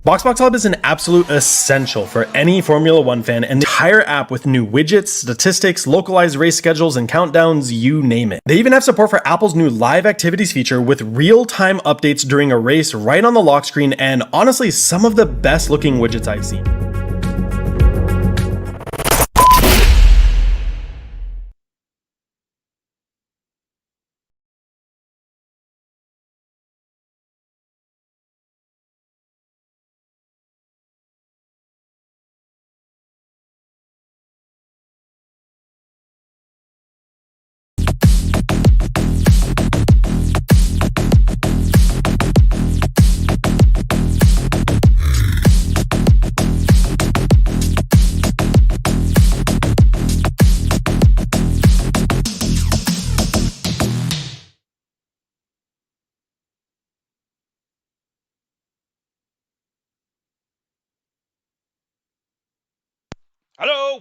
BoxBox Hub is an absolute essential for any Formula One fan, and the entire app with new widgets, statistics, localized race schedules, and countdowns, you name it. They even have support for Apple's new live activities feature with real-time updates during a race right on the lock screen, and honestly, some of the best looking widgets I've seen.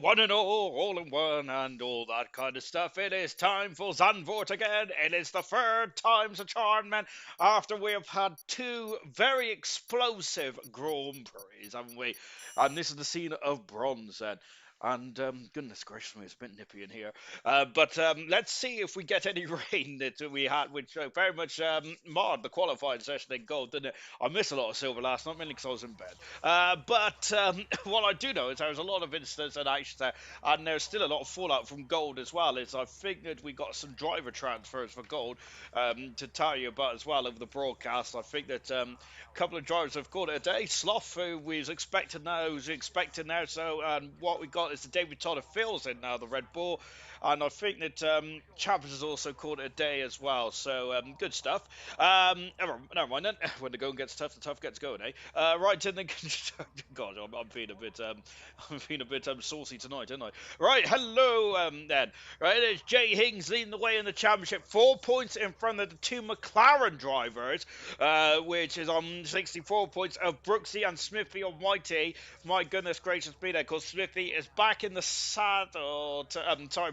one and all in one, and all that kind of stuff. It is time for Zandvoort again. It is the third time's a charm, man, after we have had two very explosive Grand Prix, haven't we? And this is the scene of bronze, then. And goodness gracious me, it's a bit nippy in here. But let's see if we get any rain that we had, which very much marred the qualifying session in gold, didn't it? I missed a lot of silver last night, mainly because I was in bed. But what I do know is there was a lot of incidents and actions there, and there's still a lot of fallout from gold as well. As I figured we got some driver transfers for gold to tell you about as well over the broadcast. I think that a couple of drivers have called it a day. Sloth, who was expected now, who's expecting now. So what we got is the David Todd Phil's in now, the Red Bull. And I think that Chappers has also called it a day as well. So good stuff. Never mind then. When the going gets tough, the tough gets going, eh? Right, in the God, I'm feeling a bit saucy tonight, aren't I? Right, hello then. Right, it's Jay Hings leading the way in the championship, 4 points in front of the two McLaren drivers, which is on 64 points of Brooksy and Smithy Almighty. My goodness gracious me there, because Smithy is back in the saddle.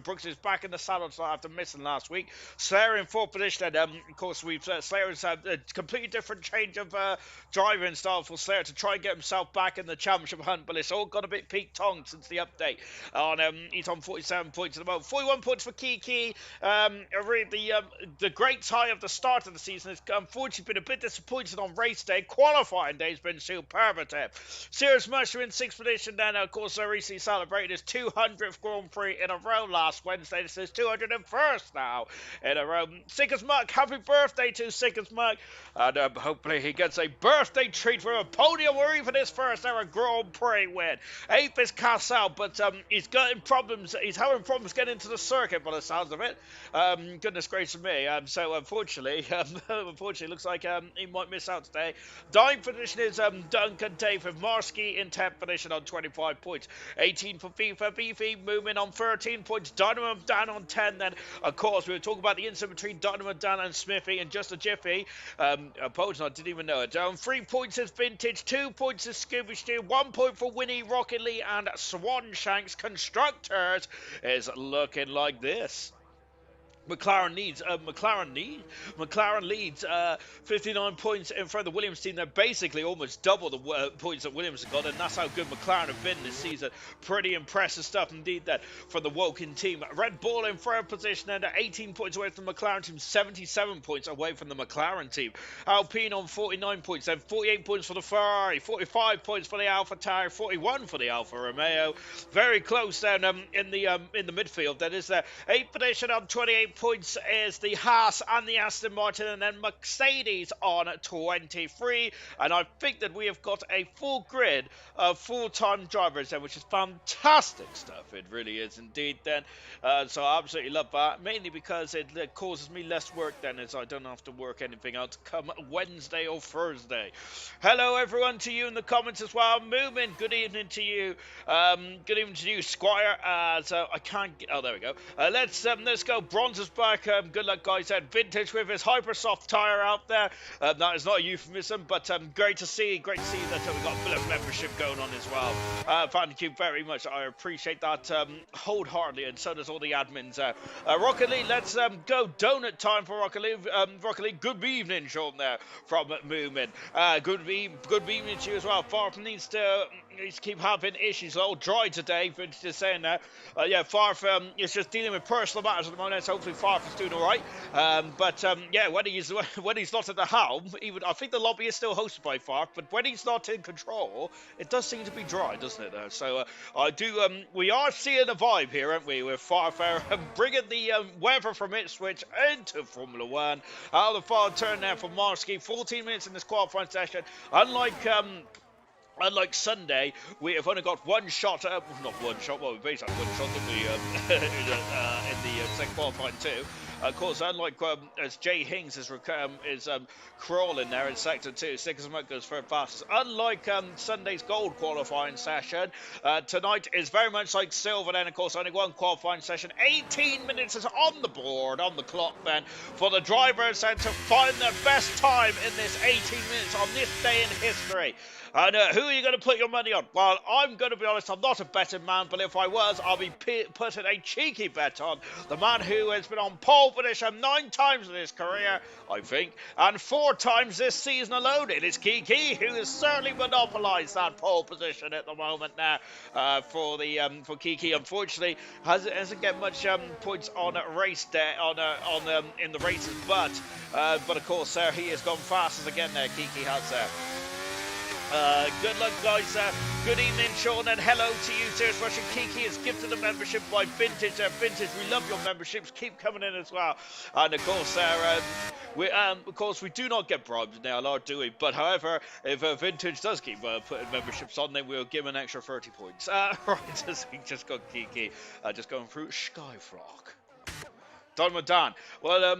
Brooks is back in the saddle after missing last week. Slayer in fourth position, and of course Slayer's had a completely different change of driving style for Slayer to try and get himself back in the championship hunt, but it's all gone a bit peak-tongue since the update. He's on 47 points at the moment, 41 points for Kiki. The great high of the start of the season has unfortunately been a bit disappointed on race day. Qualifying day has been superlative. Sirius Musher in sixth position, then of course recently celebrated his 200th Grand Prix in a row last Wednesday. This is 201st now in a row. Sickers Muck, happy birthday to Sickers Muck, and hopefully he gets a birthday treat for a podium or even his first ever Grand Prix win. Eighth is Cassell, but he's having problems getting into the circuit by the sounds of it. Goodness gracious me. So unfortunately, looks like he might miss out today. Ninth position is Duncan David Marsky in 10th position on 25 points. 18 for FIFA. Beefy moving on 13 points. Dynamo Dan on 10. Then, of course, we were talking about the incident between Dynamo Dan and Smithy in just a jiffy. Apologies, I didn't even know it. 3 points is Vintage. 2 points is Scooby Stew. 1 point for Winnie, Rocket Lee, and Swanshanks. Constructors is looking like this. McLaren leads 59 points in front of the Williams team. They're basically almost double the points that Williams have got, and that's how good McLaren have been this season. Pretty impressive stuff indeed that from the Woking team. Red Bull in third position and 18 points away from the McLaren team, 77 points away from the McLaren team. Alpine on 49 points, then 48 points for the Ferrari, 45 points for the Alfa Tauri, 41 for the Alfa Romeo. Very close down in the midfield. That is the 8th position on 28 points is the Haas and the Aston Martin, and then Mercedes on 23. And I think that we have got a full grid of full-time drivers there, which is fantastic stuff. It really is indeed then. So I absolutely love that, mainly because it causes me less work then, as I don't have to work anything else come Wednesday or Thursday. Hello everyone to you in the comments as well. Moomin, good evening to you. Good evening to you, Squire. So I can't get, oh there we go. Let's go. Bronze is back. Good luck, guys. Vintage with his Hypersoft tire out there. That is not a euphemism, but great to see that we've got a bit of membership going on as well. Thank you very much. I appreciate that wholeheartedly, and so does all the admins. Rocket Lee, let's go. Donut time for Rocket Lee. Rocket Lee, good evening, Sean there from Moomin. Good evening to you as well. Farf needs to keep having issues. All dry today, but just saying that. Farf is just dealing with personal matters at the moment, so hopefully Farf is doing all right. When he's not at the helm, even I think the lobby is still hosted by Farf, but when he's not in control, it does seem to be dry, doesn't it? We are seeing a vibe here, aren't we, with Farf bringing the weather from Ipswich into Formula One. Out of the final turn there for Marsky, 14 minutes in this qualifying session. Unlike Sunday, we have only got one shot, not one shot, well, we basically had one shot in the second qualifying too. Of course, unlike as Jay Hings is crawling there in sector 2, Stickers Mug goes third fastest. Unlike Sunday's gold qualifying session, tonight is very much like silver. Then, of course, only one qualifying session. 18 minutes is on the board, on the clock, then, for the drivers and to find their best time in this 18 minutes on this day in history. And who are you going to put your money on? Well, I'm going to be honest, I'm not a betting man, but if I was, I'll be putting a cheeky bet on the man who has been on pole position 9 times in his career, I think, and 4 times this season alone. It is Kiki, who has certainly monopolised that pole position at the moment now. For Kiki, unfortunately, hasn't get much points on race day in the races, but of course he has gone fastest again there. Kiki has there. Good luck, guys. Good evening, Sean, and hello to you, Serious Russian. Kiki is gifted a membership by Vintage. Vintage, we love your memberships. Keep coming in as well. And of course, we do not get bribed in ALR, do we? But however, if Vintage does keep putting memberships on, then we'll give him an extra 30 points. Right, we just got Kiki just going through Skyflock. Don. Well,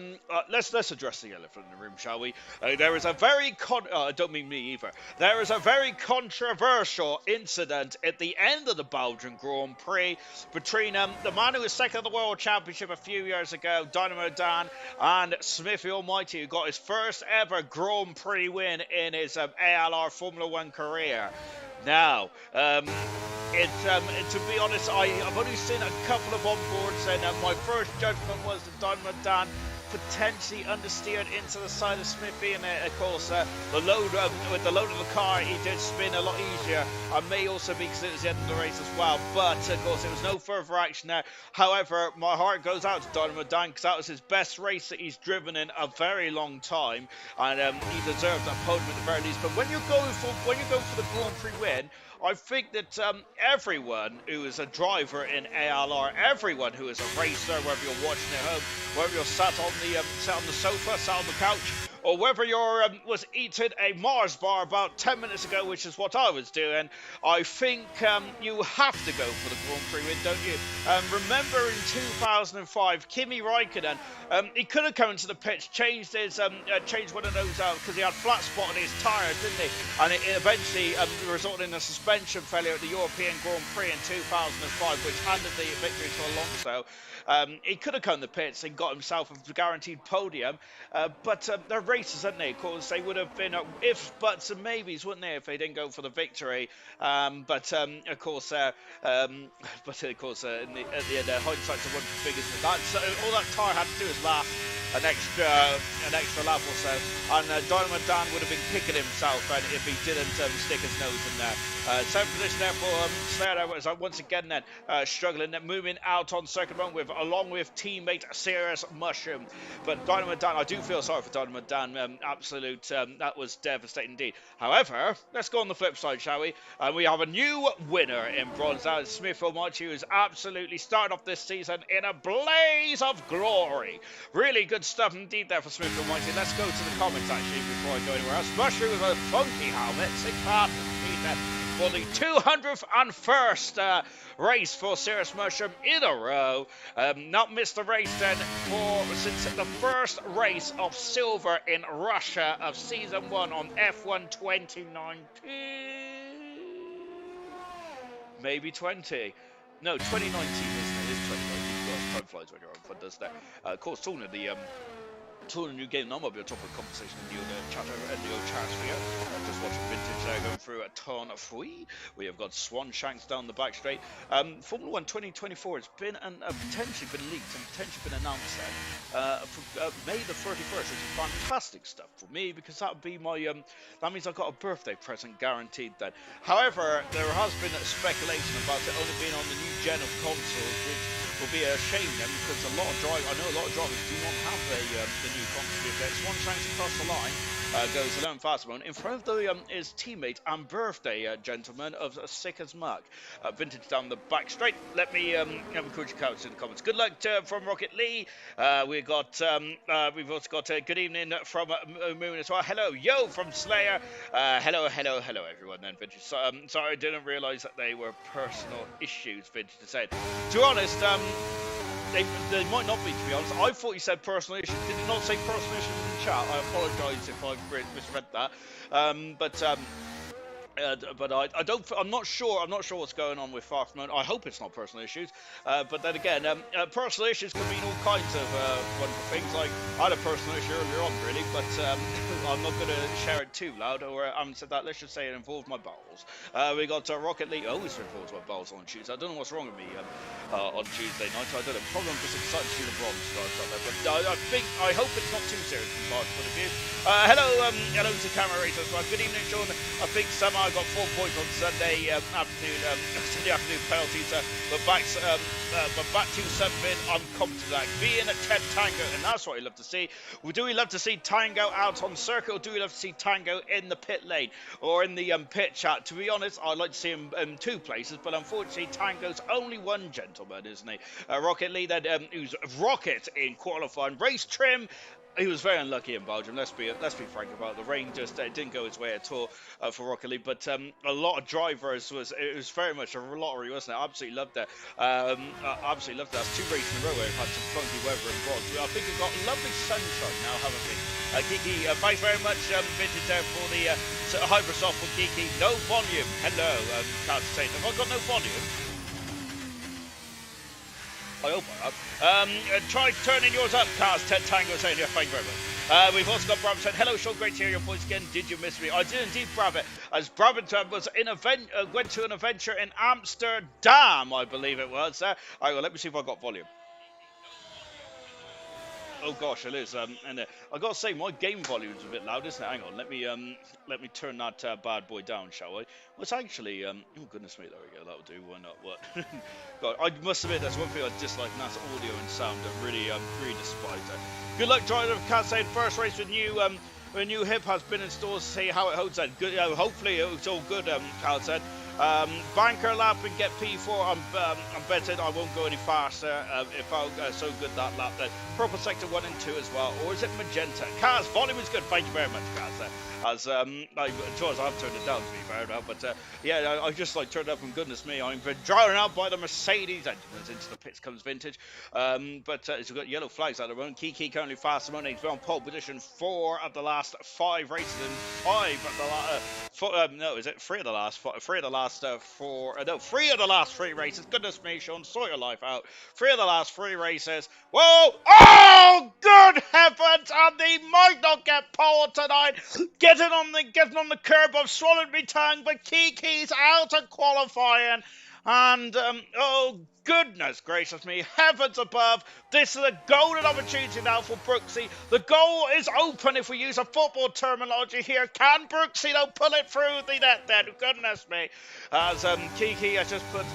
let's address the elephant in the room, shall we? There is a very I don't mean me either. There is a very controversial incident at the end of the Belgian Grand Prix between the man who was second in the World Championship a few years ago, Dynamo Dan, and Smithy Almighty, who got his first ever Grand Prix win in his ALR Formula 1 career. Now, to be honest, I've only seen a couple of onboards, and my first judgment was that Dynamo Dan potentially understeered into the side of Smithy, and of course, with the load of the car, he did spin a lot easier. And may also be because it was the end of the race as well. But of course, there was no further action there. However, my heart goes out to Dynamo Dan because that was his best race that he's driven in a very long time, and he deserved that podium at the very least. But when you're going for the Grand Prix win, I think that everyone who is a driver in ALR, everyone who is a racer, whether you're watching at home, whether you're sat on the sofa, sat on the couch, or whether you're was eating a Mars bar about 10 minutes ago, which is what I was doing, I think you have to go for the Grand Prix win, don't you? Remember in 2005, Kimi Räikkönen, he could have come into the pitch, changed one of those out because he had flat spot on his tyre, didn't he? And it eventually resulted in a suspension failure at the European Grand Prix in 2005, which handed the victory to Alonso. He could have come in the pits and got himself a guaranteed podium, but they're racers, aren't they? Of course, they would have been ifs, buts, and maybes, wouldn't they, if they didn't go for the victory? But of course, at the end, hindsight's a wonderful figure. So all that tyre had to do was last an extra lap or so, and Dynamo Dan would have been kicking himself if he didn't stick his nose in there. Same position there for Slayer, as once again then struggling, moving out on second run along with teammate Serious Mushroom. But Dynamo Dan, I do feel sorry for Dynamo Dan. That was devastating indeed. However, let's go on the flip side, shall we? We have a new winner in bronze. That is Smith Almighty, who is absolutely started off this season in a blaze of glory. Really good stuff indeed there for Smith Almighty. Let's go to the comments actually before I go anywhere else. Mushroom with a funky helmet, 6 passes for the 201st race for Serious Mushroom in a row. Not missed the race then since the first race of silver in Russia of season 1 on F1 2019. Maybe 20. No, 2019, isn't it? It's 2019. Gosh, time flies when you're on fun, doesn't it? Of course, talking of the new game, I might be on top of the conversation in the old chat sphere. Just watching Vintage there going through a ton of free. We have got Swan Shanks down the back straight. Formula 1 2024 has been potentially been leaked and potentially been announced then for May the 31st, which is fantastic stuff for me because that would be my that means I've got a birthday present guaranteed then. However, there has been speculation about it only being on the new gen of consoles, which will be a shame then because I know a lot of drivers do not have the new console. Swan Shanks across the line, goes 11 fast one in front of his teammate and birthday gentleman of Sick as Muck. Vintage down the back straight. Let me have a quick couch in the comments. Good luck from Rocket Lee. We've also got good evening from Moon as well. Hello, yo from Slayer. Hello everyone. Then Vintage. Sorry, I didn't realise that they were personal issues. Vintage to say. To be honest, they might not be, to be honest. I thought he said personal issues. Did he not say personal issues in the chat? I apologise if I misread that. But I don't. I'm not sure. I'm not sure what's going on with Farfman. I hope it's not personal issues. But then again, personal issues can mean all kinds of wonderful things. Like I had a personal issue earlier on, really, but I'm not going to share it too loud. Or I haven't said that. Let's just say it involved my bowels. We got Rocket League. Always involves my bowels on Tuesday. I don't know what's wrong with me on Tuesday night. I don't know. Probably I'm just excited to see the bronze starts out there. But I hope it's not too serious from Mark's point of view. Hello to Camera Racer as well. Good evening, Sean. I think somehow I got 4 points on Sunday afternoon penalties, but back to something I'm confident at. Being a 10 Tango, and that's what I love to see. Do we love to see Tango out on circuit, or do we love to see Tango in the pit lane or in the pit chat? To be honest, I'd like to see him in 2 places, but unfortunately, Tango's only one gentleman, isn't he? Rocket Lee, who's Rocket in qualifying, race trim. He was very unlucky in Belgium. Let's be frank about it. The rain just didn't go his way at all for Rocket League. But a lot of drivers it was very much a lottery, wasn't it? I absolutely loved it. I absolutely loved that. That's 2 races in a row where we've had some funky weather in bronze. I think we've got lovely sunshine now, haven't we? Kiki, thanks very much, Vintage there for the Hypersoft for Kiki. No volume. Hello, can't say. Have I got no volume? I hope I have. Try turning yours up, Cars. Ted Tango saying, yeah, thank you very much. We've also got Brabant saying, hello, Sean, great to hear your voice again. Did you miss me? I did indeed, Brabant. As Brabant went to an adventure in Amsterdam, I believe it was. All right, well, let me see if I got volume. Oh gosh, it is. And I gotta say, my game volume's a bit loud, isn't it? Hang on, let me turn that bad boy down, shall I? Well, it's actually, oh goodness me, there we go. That'll do. Why not? What? God, I must admit, that's one thing I dislike, and that's audio and sound. I really despise that. Good luck, driver. Can't say first race with a new hip has been installed. See how it holds that. Good. Hopefully, it's all good. Cal said. Banker lap and get P4. I'm betting I won't go any faster if I'll so good that lap. Then purple sector 1 and 2 as well, or is it magenta? Cars volume is good. Thank you very much, Cars. As I've turned it down to be fair now, but yeah, I just like turned up and goodness me, I'm been drawn out by the Mercedes engines into the pits comes Vintage. But we've got yellow flags at the moment. Kiki currently fast among he's on pole position 4 of the last 5 races and 5 of the last 3 of the last 3 of the last 4 no 3 of the last 3 races. Goodness me, Sean, sort your life out. 3 of the last 3 races. Whoa! Oh, good heavens! And he might not get pole tonight. Getting on the curb, I've swallowed me tongue, but Kiki's out of qualifying. And, oh, goodness gracious me, heavens above, this is a golden opportunity now for Brooksy. The goal is open if we use a football terminology here. Can Brooksy, though, pull it through the net then? Goodness me. As Kiki has just put...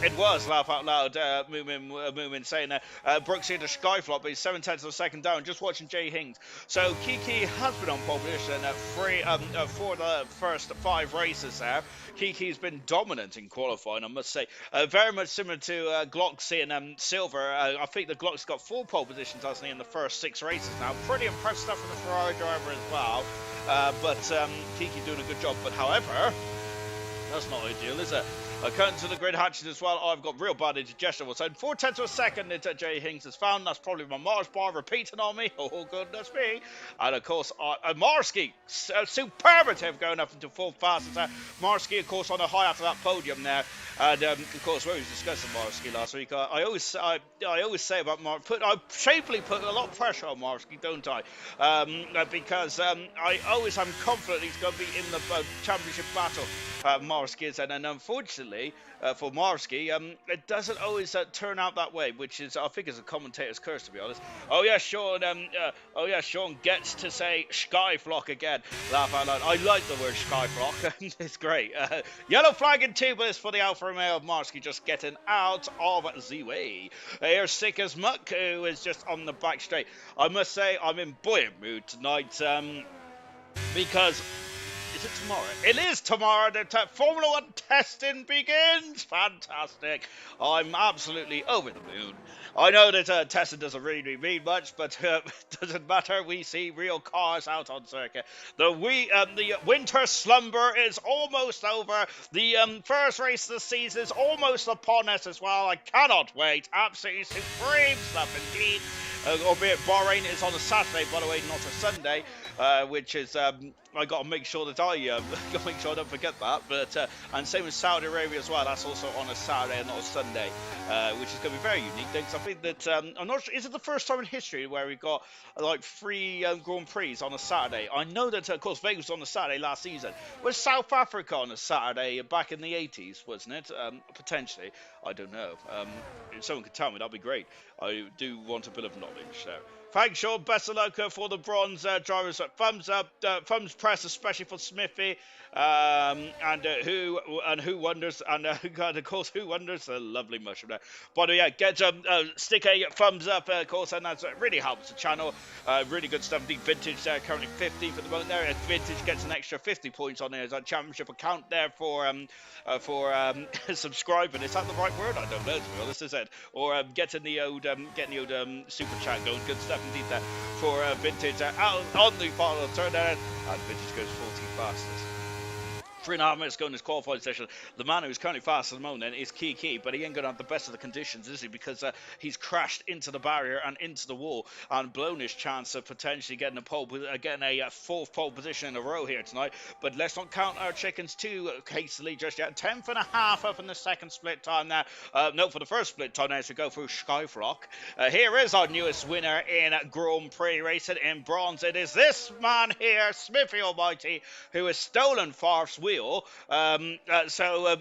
it was laugh out loud. Moomin saying that Brooksy into Skyflop, but he's 7/10 of a second down. Just watching Jay Hings. So Kiki has been on pole position for the first 5 races there. Kiki's been dominant in qualifying, I must say. Very much similar to Glocksy and Silver. I think the Glock's got 4 pole positions, hasn't he, in the first 6 races now. Pretty impressive stuff from the Ferrari driver as well. But Kiki doing a good job. But however, that's not ideal, is it? According to the grid hatches as well, I've got real bad indigestion. So 4/10 of a second into Jay Hings has found. That's probably my Mars bar repeating on me. Oh, goodness me. And of course, Marsky, superlative going up into full fastest there. Marsky, of course, on a high after that podium there. And of course, we was discussing Marsky last week. I always say about Marsky, I shapely put a lot of pressure on Marsky, don't I? Because I always am confident he's going to be in the championship battle. Marsky is, and unfortunately for Marsky, it doesn't always turn out that way, which is, I think, is a commentator's curse, to be honest. Oh yeah, Sean. Sean gets to say Skyflock again. Laugh out loud. I like the word Skyflock. It's great. Yellow flag in 2, but it's for the Alfa Romeo of Marsky just getting out of the way. Here's Sick as Muck, who is just on the back straight. I must say, I'm in buoyant mood tonight because Is it tomorrow? It is tomorrow. The Formula One testing begins. Fantastic. I'm absolutely over the moon. I know that testing doesn't really mean much, but it doesn't matter. We see real cars out on circuit. The winter slumber is almost over. The first race of the season is almost upon us as well. I cannot wait. Absolutely supreme stuff indeed. Albeit Bahrain is on a Saturday, by the way, not a Sunday, which is I got to make sure that I got to make sure I don't forget that. But and same with Saudi Arabia as well. That's also on a Saturday and not a Sunday, which is going to be very unique. Because I think that I'm not sure. Is it the first time in history where we've got like 3 Grand Prix on a Saturday? I know that of course Vegas was on a Saturday last season. Was South Africa on a Saturday back in the 80s? Wasn't it? Potentially, I don't know. If someone could tell me, that'd be great. I do want a bit of knowledge there. Thanks, Sean. Best of luck for the bronze drivers. Thumbs up, thumbs press, especially for Smithy. And who wonders, and of course, who wonders? The lovely mushroom there. But yeah, stick a thumbs up, of course, and that really helps the channel. Really good stuff. The Vintage currently 15th at the moment there. Vintage gets an extra 50 points on there as a championship account there for subscribing. Is that the right word? I don't know, to be honest, is it? Or getting the old super chat going. Good stuff indeed there for Vintage out on the final turn there, and Vintage goes 40 fastest. 3.5 minutes going in this qualifying session. The man who's currently fast at the moment is Kiki, but he ain't going to have the best of the conditions, is he? Because he's crashed into the barrier and into the wall and blown his chance of potentially getting a fourth pole position in a row here tonight. But let's not count our chickens too hastily just yet. 10th and a half up in the second split time now. No, for the first split time now as we go through Skyfrock. Here is our newest winner in Grand Prix racing in bronze. It is this man here, Smithy Almighty, who has stolen Farf's wheel. So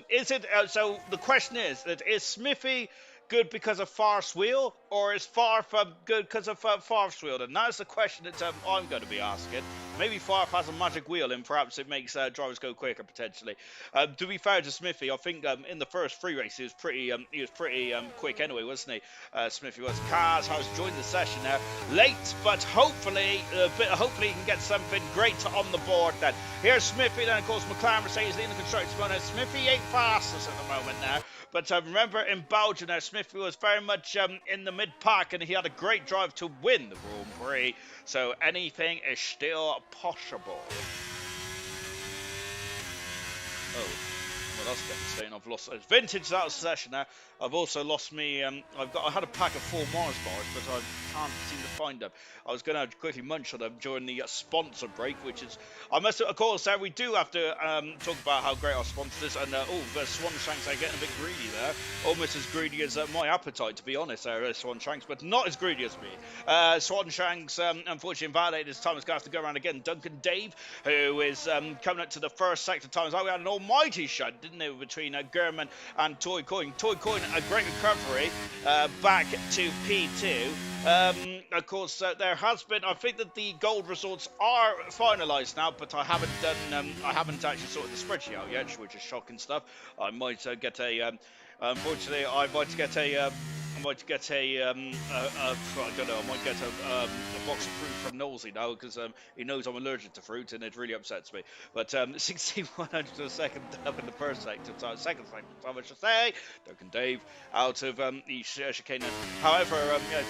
the question is Smithy good because of Farf's wheel, or is Farf good because of Farf's wheel? And that's the question that I'm going to be asking. Maybe Farf has a magic wheel, and perhaps it makes drivers go quicker potentially. To be fair to Smithy, I think in the first 3 races he was pretty quick anyway, wasn't he? Smithy was. Cars has joined the session now, late, but hopefully he can get something great on the board. Then here's Smithy. Then of course McLaren Mercedes leading the constructors. Smithy ain't fastest at the moment now. But remember, in Belgium, Smithy was very much in the mid-pack, and he had a great drive to win the Grand Prix. So anything is still possible. Oh, well, that's devastating. I've lost Vintage out of session now. I've also lost me. I had a pack of 4 Mars bars, but I can't seem to find them. I was going to quickly munch on them during the sponsor break, which is. I must, of course, we do have to talk about how great our sponsor is. And the Swan Shanks are getting a bit greedy there, almost as greedy as my appetite, to be honest. Swan Shanks, but not as greedy as me. Swan Shanks, unfortunately, invalidated this time. Is going to have to go around again. Duncan Dave, who is coming up to the first sector times. We had an almighty shot, didn't they, between German and Toy Coin. Toy Coin, a great recovery back to P2. Of course, there has been. I think that the gold results are finalised now, but I haven't done. I haven't actually sorted the spreadsheet out yet, which is shocking stuff. I might get a. Unfortunately, I might get a. I might get a, I don't know, I might get a box of fruit from Nosey now, because he knows I'm allergic to fruit, and it really upsets me. But 16,100 to a second up in the first sector, second sector, I should say. Duncan Dave out of the chicane. However,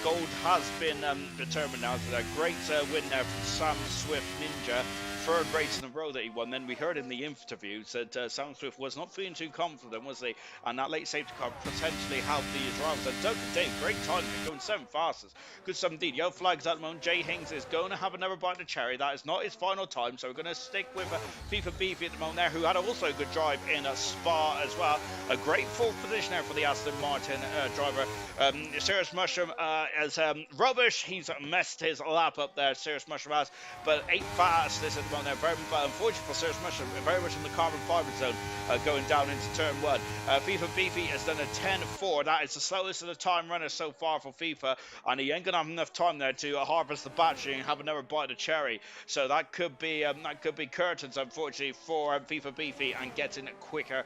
gold has been determined now. So a great win there from Sam Swift Ninja. 3rd race in a row that he won. Then we heard in the interviews that Sam Swift was not feeling too confident, was he? And that late safety car potentially helped the drivers. And Duncan Dave, great time, going 7th fastest. Good stuff indeed. Yellow flags at the moment. Jay Hings is going to have another bite of the cherry. That is not his final time, so we're going to stick with FIFA Beefy at the moment there, who had also a good drive in a Spa as well. A great 4th position there for the Aston Martin driver. Serious Mushroom as rubbish. He's messed his lap up there, Serious Mushroom has, but 8th fastest at the moment there. Very unfortunate for Serious Mushroom, very much in the carbon fibre zone going down into turn 1. FIFA Beefy has done a 10.4. That is the slowest of the time runners so far for FIFA, and he ain't going to have enough time there to harvest the battery and have another bite of cherry. So that could be curtains, unfortunately, for FIFA Beefy, and getting a quicker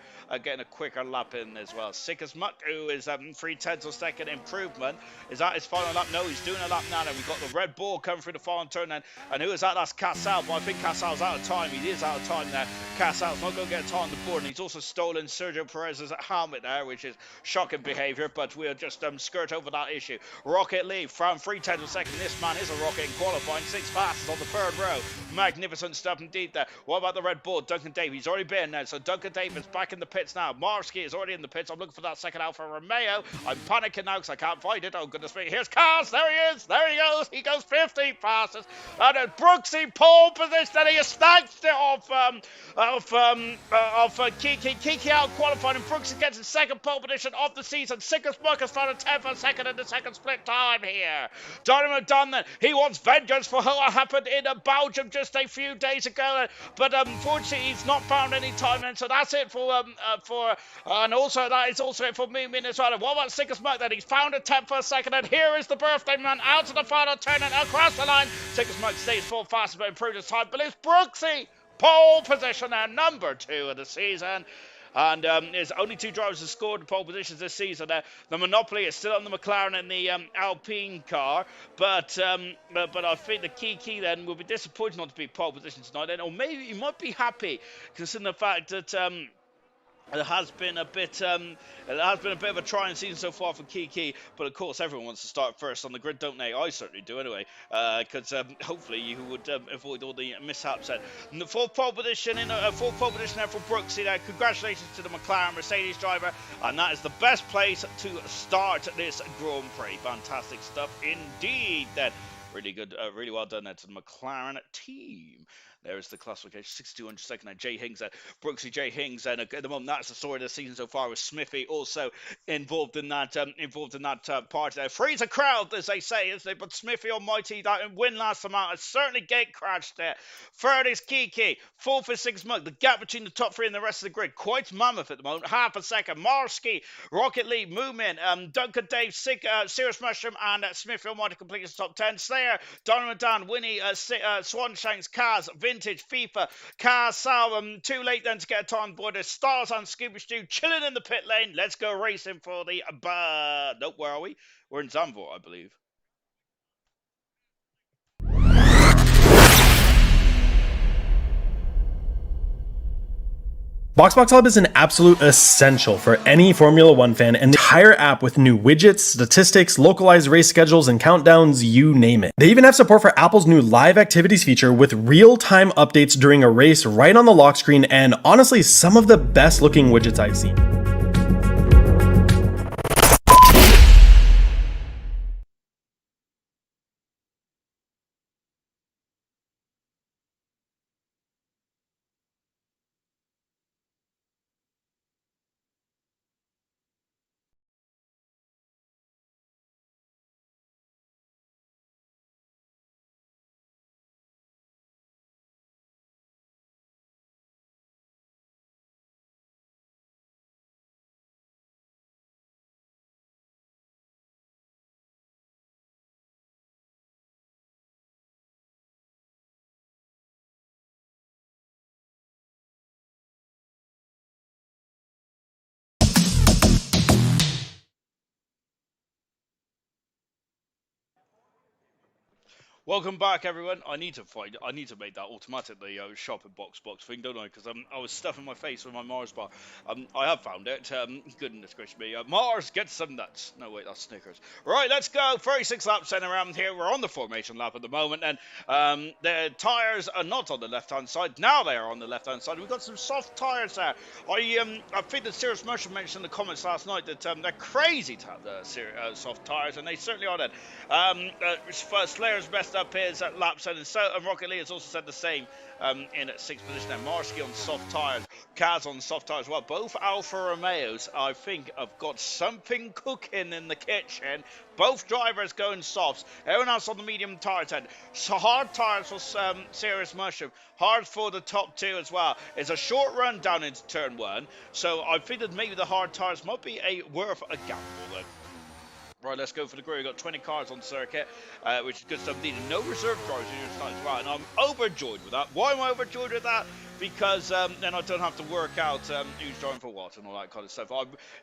lap in as well. Sick as Muck, who is 3/10 of second improvement. Is that his final lap? No, he's doing a lap now. And we've got the Red Bull coming through the final turn then. And who is that? That's Cassell. But I think Cassell Cassal's out of time. He is out of time there. Cassal's not going to get a time on the board, and he's also stolen Sergio Perez's helmet there, which is shocking behaviour, but we'll just skirt over that issue. Rocket Lee from 3/10 of a second. This man is a rocket in qualifying. 6 passes on the third row. Magnificent stuff indeed there. What about the Red Bull? Duncan Davies. He's already been there, so Duncan Davies back in the pits now. Marsky is already in the pits. I'm looking for that second Alfa Romeo. I'm panicking now because I can't find it. Oh, goodness me. Here's Cars. There he is. There he goes. He goes 15 passes. And then Brooksy pole position. And he snatched it off Kiki. Kiki out qualified, and Brooksy gets his second pole position of the season. Sickers Mucker started 10th and second in the second split time here. Dynamo Dunn then. He wants vengeance for what happened in Belgium just a few days ago. But unfortunately, he's not found any time in. So that's it and also that is also it for Moomin as well. And what about Sickers Muck then? He's found a 10th for a second, and here is the birthday man out to the final turn and across the line. Sickers Muck stays 4th fastest but improved his time. But it's Brooksy, pole position now, number 2 of the season. And there's only 2 drivers who scored pole positions this season. The monopoly is still on the McLaren and the Alpine car, but I think the Kiki then will be disappointed not to be pole position tonight. Then, or maybe he might be happy considering the fact that. It has been a bit of a trying season so far for Kiki, but of course everyone wants to start first on the grid, don't they? I certainly do anyway, because hopefully you would avoid all the mishaps. And the fourth pole position there for Brooksy. Congratulations to the McLaren Mercedes driver, and that is the best place to start this Grand Prix. Fantastic stuff indeed. Then really good, really well done there to the McLaren team. There's the classification, 6,200 second now. Jay Hings, Brooksy Jay Hings, and at the moment that's the story of the season so far, with Smithy also involved in that part there. Freeze a crowd, as they say, isn't it? But Smithy Almighty, that win last time out, has certainly gate crashed there. Third is Kiki, 4th is Six Mug. The gap between the top 3 and the rest of the grid quite mammoth at the moment. Half a second. Marsky, Rocket Lee, Moomin, Duncan Dave, Cirrus Mushroom, and Smithy Almighty completes the top 10. Slayer, Donovan Dan, Winnie, Swanshanks, Kaz, Vintage, FIFA, Car Sal, too late then to get a time on board. There's Stars on Scooby Stew chilling in the pit lane. Let's go racing for the nope, where are we? We're in Zandvoort, I believe. BoxBox Hub is an absolute essential for any Formula One fan, and the entire app with new widgets, statistics, localized race schedules, and countdowns, you name it. They even have support for Apple's new live activities feature with real-time updates during a race right on the lock screen, and honestly, some of the best looking widgets I've seen. Welcome back, everyone. I need to make that automatically shop and BoxBox thing, don't I? Because I was stuffing my face with my Mars bar. I have found it. Goodness gracious me. Mars, get some nuts. No, wait, that's Snickers. Right, let's go. 36 laps in around here. We're on the formation lap at the moment, and the tyres are not on the left-hand side. Now they are on the left-hand side. We've got some soft tyres there. I think that Cirrus Motion mentioned in the comments last night that they're crazy to have the soft tyres, and they certainly are that. Slayer's best up his laps, and Rocket Lee has also said the same in 6th position. Now Marsky on soft tyres, Kaz on soft tyres. Well, both Alfa Romeos, I think, have got something cooking in the kitchen. Both drivers going softs. Everyone else on the medium tyre tent. So hard tyres for Cirrus Mushroom. Hard for the top 2 as well. It's a short run down into turn 1, so I think that maybe the hard tyres might be worth a gamble then. Right, let's go for the grid. We've got 20 cars on the circuit, which is good stuff. Needed no reserve drivers here tonight as well, and I'm overjoyed with that. Why am I overjoyed with that? because then I don't have to work out who's driving for what and all that kind of stuff.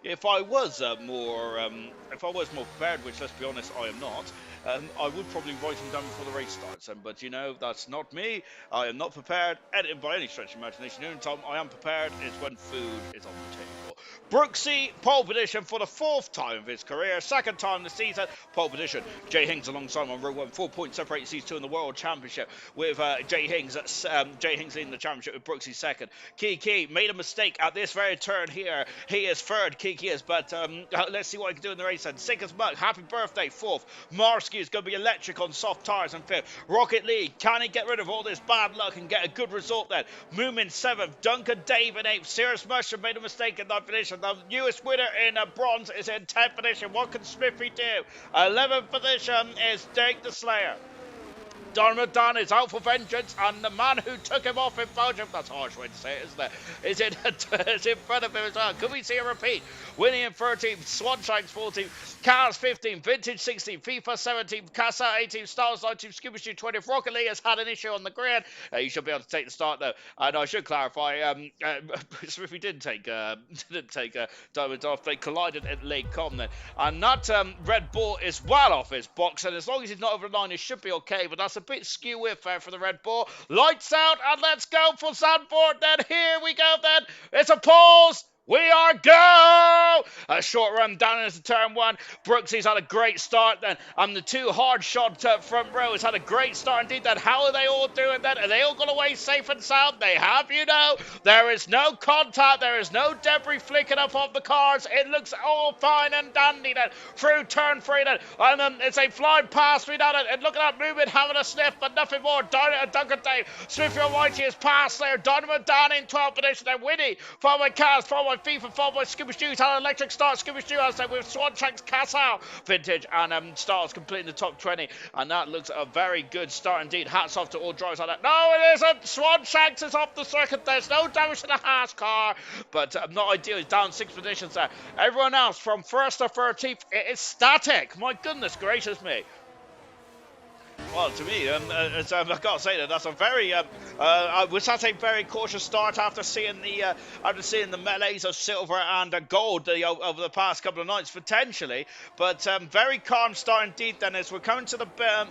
If I was if I was more prepared, which let's be honest, I am not, I would probably write them down before the race starts. But you know, that's not me. I am not prepared by any stretch of imagination. The only time I am prepared is when food is on the table. Brooksy, pole position for the 4th time of his career, 2nd time this season, pole position. Jay Hings alongside him on row 1, 4 points separates these two in the World Championship, with Jay Hings leading the championship with Brooksy 2nd. Kiki made a mistake at this very turn here. He is 3rd, Kiki is, but let's see what he can do in the race then. Sick as Muck, happy birthday, 4th. Marsky is going to be electric on soft tyres in 5th. Rocket League, can he get rid of all this bad luck and get a good result then? Moomin 7th, Duncan Dave in 8th. Serious Mushroom made a mistake in that position. The newest winner in bronze is in 10th position. What can Smithy do? 11th position is Jake the Slayer. Darmadan is out for vengeance, and the man who took him off in Belgium, that's a harsh way to say it, isn't it? Is in front of him as well. Could we see a repeat? Winnie in 13th, Swanshanks 14th, Cars 15th, Vintage 16th, FIFA 17th, Casa 18th, Stars 19th, Scuba Shoe 20th. Rocket League has had an issue on the grid. He should be able to take the start though. And I should clarify, Smithy didn't take Diamond off. They collided at Lake Com then. And that Red Bull is well off his box, and as long as he's not over the line, he should be okay. But that's a bit skew with for the Red Bull. Lights out, and let's go for Zandvoort then. Here we go then. It's a pause. We are go! A short run down into turn 1. Brooksy's had a great start then. And the 2 hard shot front row has had a great start indeed then. How are they all doing then? Are they all gone away safe and sound? They have, you know. There is no contact. There is no debris flicking up off the cars. It looks all fine and dandy then. Through turn 3 then. And then it's a flying past me down and look at that movement, having a sniff, but nothing more. Duncan Dave. Smithy Almighty is past there. Donovan down in 12th position then. Winnie. Followed by Cars. Followed by FIFA, followed by Scuba Stews, had an electric start. Scuba Stew has with Swanshanks, Cassau, Vintage, and Stars completing the top 20. And that looks a very good start indeed. Hats off to all drivers like that. No, it isn't. Swanshanks is off the circuit. There's no damage to the Haas car, but not ideal. He's down 6 positions there. Everyone else from 1st to 13th, it is static. My goodness gracious me. Well, to me, I've got to say that's a very was that a very cautious start after seeing the melees of silver and gold over the past couple of nights potentially, but very calm start indeed. Then as we're coming to the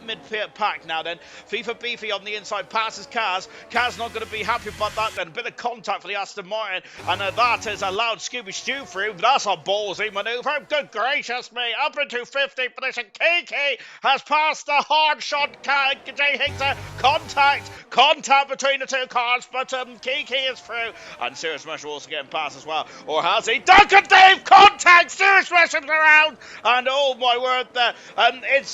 mid-pit pack now, then FIFA Beefy on the inside passes Kaz. Kaz not going to be happy about that. Then a bit of contact for the Aston Martin, and that has allowed Scooby Stew through. That's a ballsy manoeuvre. Good gracious me! Up into 50th position. Kiki has passed the hard shot. Jay Higgs, contact between the 2 cars, but Kiki is through, and Serious Mushroom also getting past as well, or has he? Duncan Dave, contact, Serious Mushroom's around, and oh my word, there, it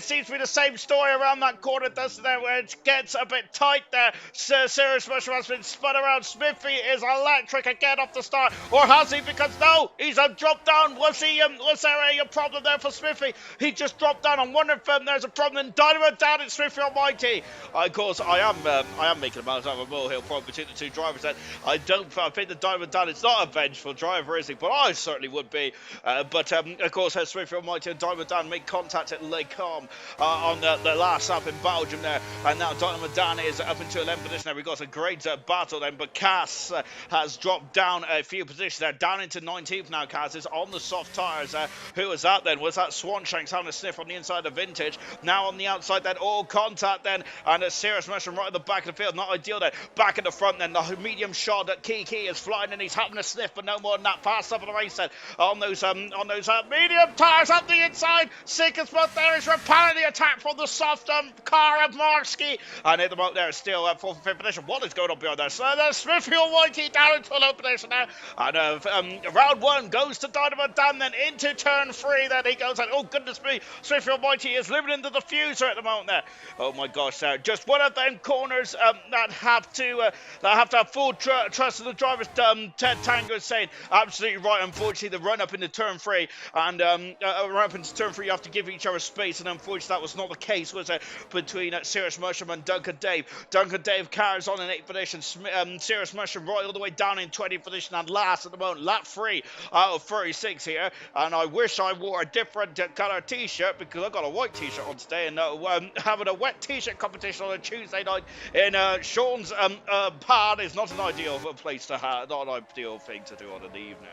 seems to be the same story around that corner, doesn't it, where it gets a bit tight there. Serious Mushroom has been spun around. Smithy is electric again off the start, or has he? Because no, he's dropped down. Was there a problem there for Smithy? He just dropped down. I'm wondering if there's a problem in Dynamo down in Smithy Almighty. Of course, I am making a mountain out of a molehill problem between the 2 drivers. Then I think the Diamond Dan is not a vengeful driver, is he? But I certainly would be. But of course, Smithy Almighty and Diamond Dan make contact at Lake Com on the last lap in Belgium there, and now Diamond Dan is up into 11th position. There we got a great battle then, but Cass has dropped down a few positions there, down into 19th now. Cass is on the soft tyres. Who was that then? Was that Swanshanks having a sniff on the inside of Vintage? Now on the outside then, all contact then, and a Serious Mushroom right at the back of the field. Not ideal then. Back in the front then, the medium shot that Kiki is flying, and he's having a sniff, but no more than that. Fast up on the race then on those medium tyres up the inside. Sick as fuck. There is repelling the attack from the soft car of Marsky, and at the moment there is still 4th and 5th position. What is going on behind there? So there's Smithy Almighty down into a low position now, and round 1 goes to Dynamo Dan, then into turn 3. Then he goes, and oh goodness me, Smithy Almighty is living in the diffuser at the moment there. Oh my gosh, just one of them corners that have to have full trust of the drivers. Ted Tango is saying absolutely right. Unfortunately, the run up into turn 3 and run up into turn 3, you have to give each other space, and unfortunately that was not the case, was it, between Serious Mushroom and Duncan Dave. Duncan Dave carries on in 8th position. Serious Mushroom right all the way down in 20th position, and last at the moment, lap 3 out of 36 here. And I wish I wore a different colour t-shirt, because I've got a white t-shirt on today, and having a wet t-shirt competition on a Tuesday night in Sean's pad is not an ideal place to have, not an ideal thing to do on an evening.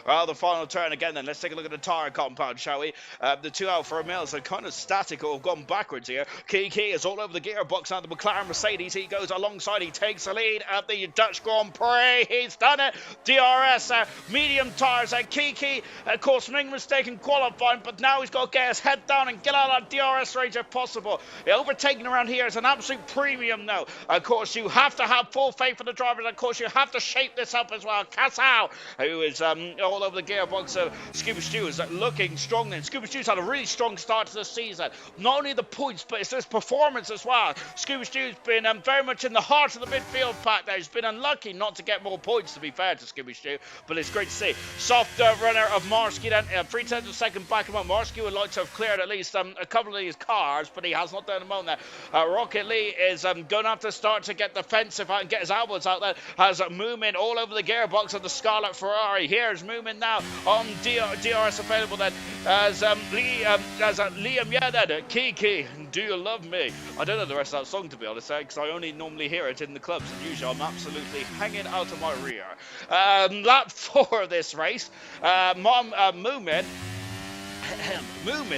The final turn again then. Let's take a look at the tyre compound, shall we? The 2 Alfa Romeos are kind of static or have gone backwards here. Kiki is all over the gearbox now. The McLaren Mercedes, he goes alongside. He takes the lead at the Dutch Grand Prix. He's done it. DRS, medium tyres. Kiki, of course, made a mistake in qualifying, but now he's got to get his head down and get out of that DRS range if possible. The overtaking around here is an absolute premium now. Of course, you have to have full faith in the drivers. Of course, you have to shape this up as well. Casal, who is all over the gearbox. Scuba Stew is looking strong then. Scuba Stew's had a really strong start to the season. Not only the points, but it's his performance as well. Scuba Stew's been very much in the heart of the midfield pack there. He's been unlucky not to get more points, to be fair to Scuba Stew, but it's great to see. Soft runner of Marsky then, 3/10 of a second back him up. Marsky would like to have cleared at least a couple of these cars, but he has not done a moment there. Rocket Lee is going to have to start to get defensive and get his elbows out there. Has Moomin all over the gearbox of the Scarlet Ferrari. Here's Moomin now on DRS available then as Liam Yedid, Kiki, Do You Love Me? I don't know the rest of that song, to be honest, because I only normally hear it in the clubs, and usually I'm absolutely hanging out of my rear. Lap 4 of this race, Moomin,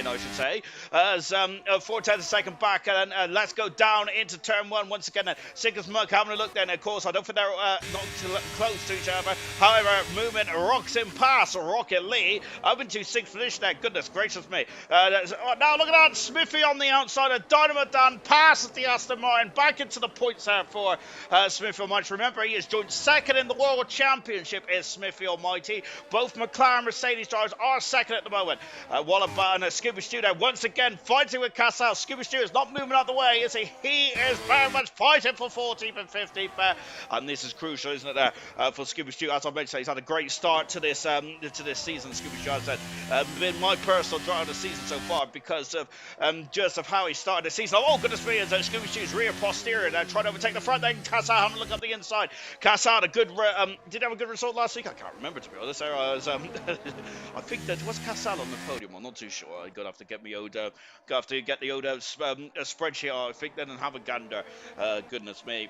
I should say, as 4/10 of a second back, and let's go down into turn 1 once again. Sickers Muck having a look then. Of course, I don't think they're not too close to each other. However, Movement rocks him past Rocket Lee up into 6th position there. Goodness gracious me. Now look at that. Smithy on the outside of Dynamo Dan passes the Aston Martin back into the points there for Smithy Almighty. Remember, he is joined 2nd in the World Championship is Smithy Almighty. Both McLaren Mercedes drivers are 2nd at the moment. Wallabat and Scuba Stew there once again fighting with Casal. Scuba Stew is not moving out of the way, is he? He is very much fighting for 14th and 15th there. And this is crucial, isn't it, for Scuba Stew? As I mentioned, he's had a great start to this season. Scuba Stew has been my personal driver of the season so far because of just of how he started the season. Oh, goodness me, as Scuba Stew's rear posterior there, trying to overtake the front. Then Casal having a look up the inside. Casal had a good, did have a good result last week? I can't remember, to be honest. I think that was Casal on the podium. I'm not too sure. I'm gonna have to get me Oda. Gonna have to get the Oda spreadsheet. I think then and have a gander. Goodness me.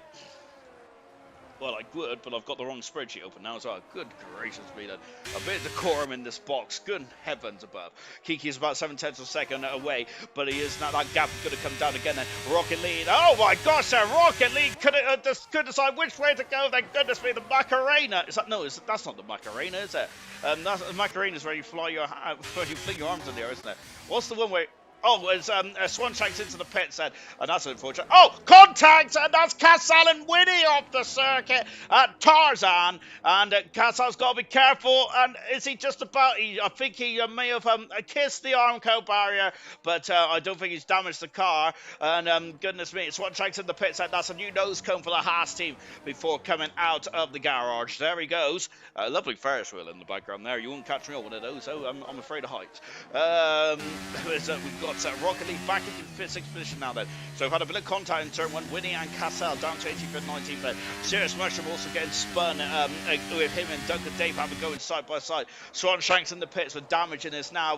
Well, I would, but I've got the wrong spreadsheet open now as well. Good gracious me, then. A bit of decorum in this box. Good heavens above. Kiki is about 7/10 of a second away, but he is now. That gap is going to come down again. Then Rocket Lead. Oh my gosh, Rocket Lead couldn't decide which way to go. Thank goodness me, the Macarena. Is that no? That's not the Macarena, is it? The Macarena is where you fling your arms in the air, isn't it? What's the one where? Oh, it's Swan Shanks into the pits then, and that's unfortunate. Oh, contact, and that's Casal and Winnie off the circuit at Tarzan, and Casal's got to be careful, and is he just about, I think he may have kissed the Armco barrier, but I don't think he's damaged the car, and goodness me, Swan Shanks in the pits, and that's a new nose cone for the Haas team before coming out of the garage. There he goes, lovely Ferris wheel in the background there, you won't catch me on one of those, so I'm afraid of heights. We've got Rocket League back into the 6th position now then. So we've had a bit of contact in turn 1. Winnie and Casal down to 18th and 19th there. Serious Mushroom also getting spun with him and Duncan Dave having going side by side. Swan Shanks in the pits with damage in this now.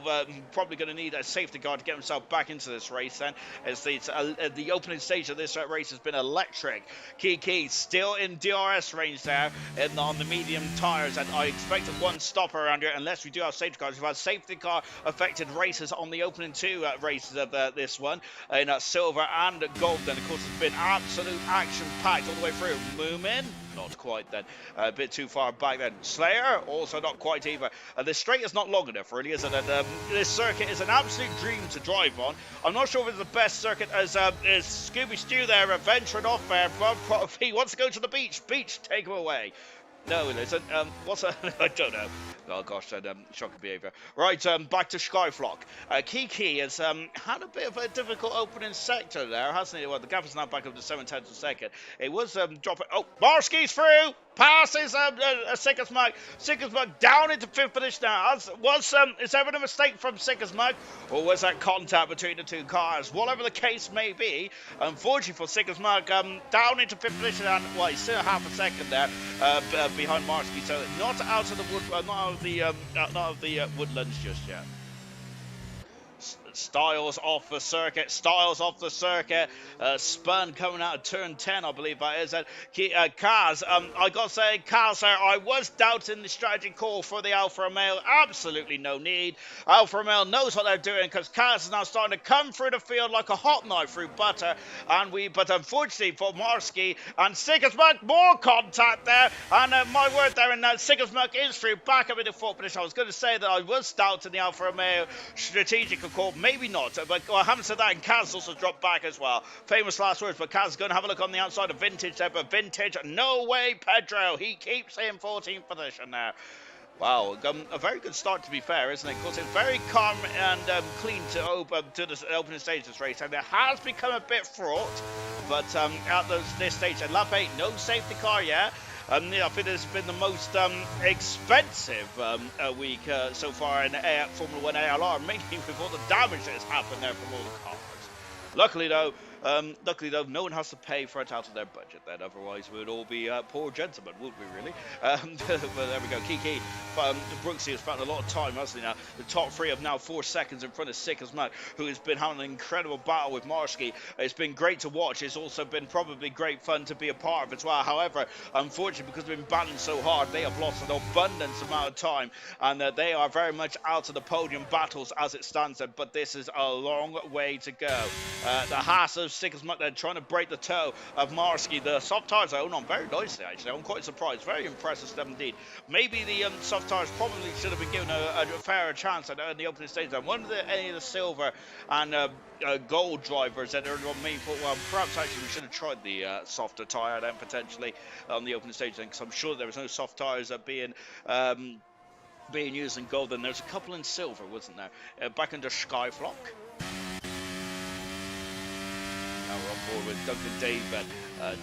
Probably going to need a safety guard to get himself back into this race then. As the opening stage of this race has been electric. Kiki still in DRS range there on the medium tyres, and I expect one stopper around here unless we do have safety cars. We've had safety car affected races on the opening 2 races of this one in silver and gold. Then of course it's been absolute action packed all the way through. Moomin, not quite then, a bit too far back then. Slayer, also not quite either. The straight is not long enough really, is it? And this circuit is an absolute dream to drive on. I'm not sure if it's the best circuit as Scooby Stew there venturing off there. He wants to go to the beach. Take him away. No, it isn't. What's that? I don't know. Oh gosh, that shocking behaviour. Right, back to Skyflock. Kiki has had a bit of a difficult opening sector there, hasn't he? Well, the gap is now back up to 7/10 of a second. It was dropping. Oh, Marsky's through. Passes Sickers Mug. Sickers Mug down into 5th position now. Is there a mistake from Sickers Mug, or was that contact between the two cars? Whatever the case may be, unfortunately for Sickers Mug, down into 5th position, and well, he's still half a second there behind Marsky, so not out of the woodlands just yet. Styles off the circuit. Styles off the circuit. Spun coming out of turn 10, I believe that is. Kaz, I got to say, Kaz, I was doubting the strategy call for the Alfa Romeo. Absolutely no need. Alfa Romeo knows what they're doing because Kaz is now starting to come through the field like a hot knife through butter. But unfortunately for Marsky and Sigismund, more contact there. And my word there, and Sigismund is through back up in the fourth position. I was going to say that I was doubting the Alfa Romeo strategical call. Maybe not, but I haven't said that, and Kaz also dropped back as well. Famous last words, but Kaz is going to have a look on the outside of Vintage there, but Vintage, no way, Pedro. He keeps in 14th position now. Wow, a very good start to be fair, isn't it? Of course, it's very calm and clean to the opening stage of this race, and it has become a bit fraught. But at this stage, at lap 8, no safety car yet. I think it's been the most expensive week so far in Formula 1 ALR, mainly with all the damage that has happened there from all the cars. Luckily though, no one has to pay for it out of their budget then, otherwise we would all be poor gentlemen, wouldn't we really? But there we go. Kiki, Brooksy has found a lot of time, hasn't he now? The top three have now 4 seconds in front of Sigismund, who has been having an incredible battle with Marsky. It's been great to watch. It's also been probably great fun to be a part of as well. However, unfortunately, because they've been battling so hard, they have lost an abundance amount of time, and they are very much out of the podium battles as it stands there, but this is a long way to go. The Haas of Sigismund then trying to break the toe of Marsky. The soft tires are on very nicely, actually. I'm quite surprised. Very impressive stuff indeed. Maybe the soft tires probably should have been given a fairer chance in the opening stage. I wonder if any of the silver and gold drivers that are on me thought, well, perhaps actually we should have tried the softer tire then potentially on the opening stage then, because I'm sure there was no soft tires being used in gold. And there's a couple in silver, wasn't there? Back under Skyflock. Now we're on board with Duncan Dave.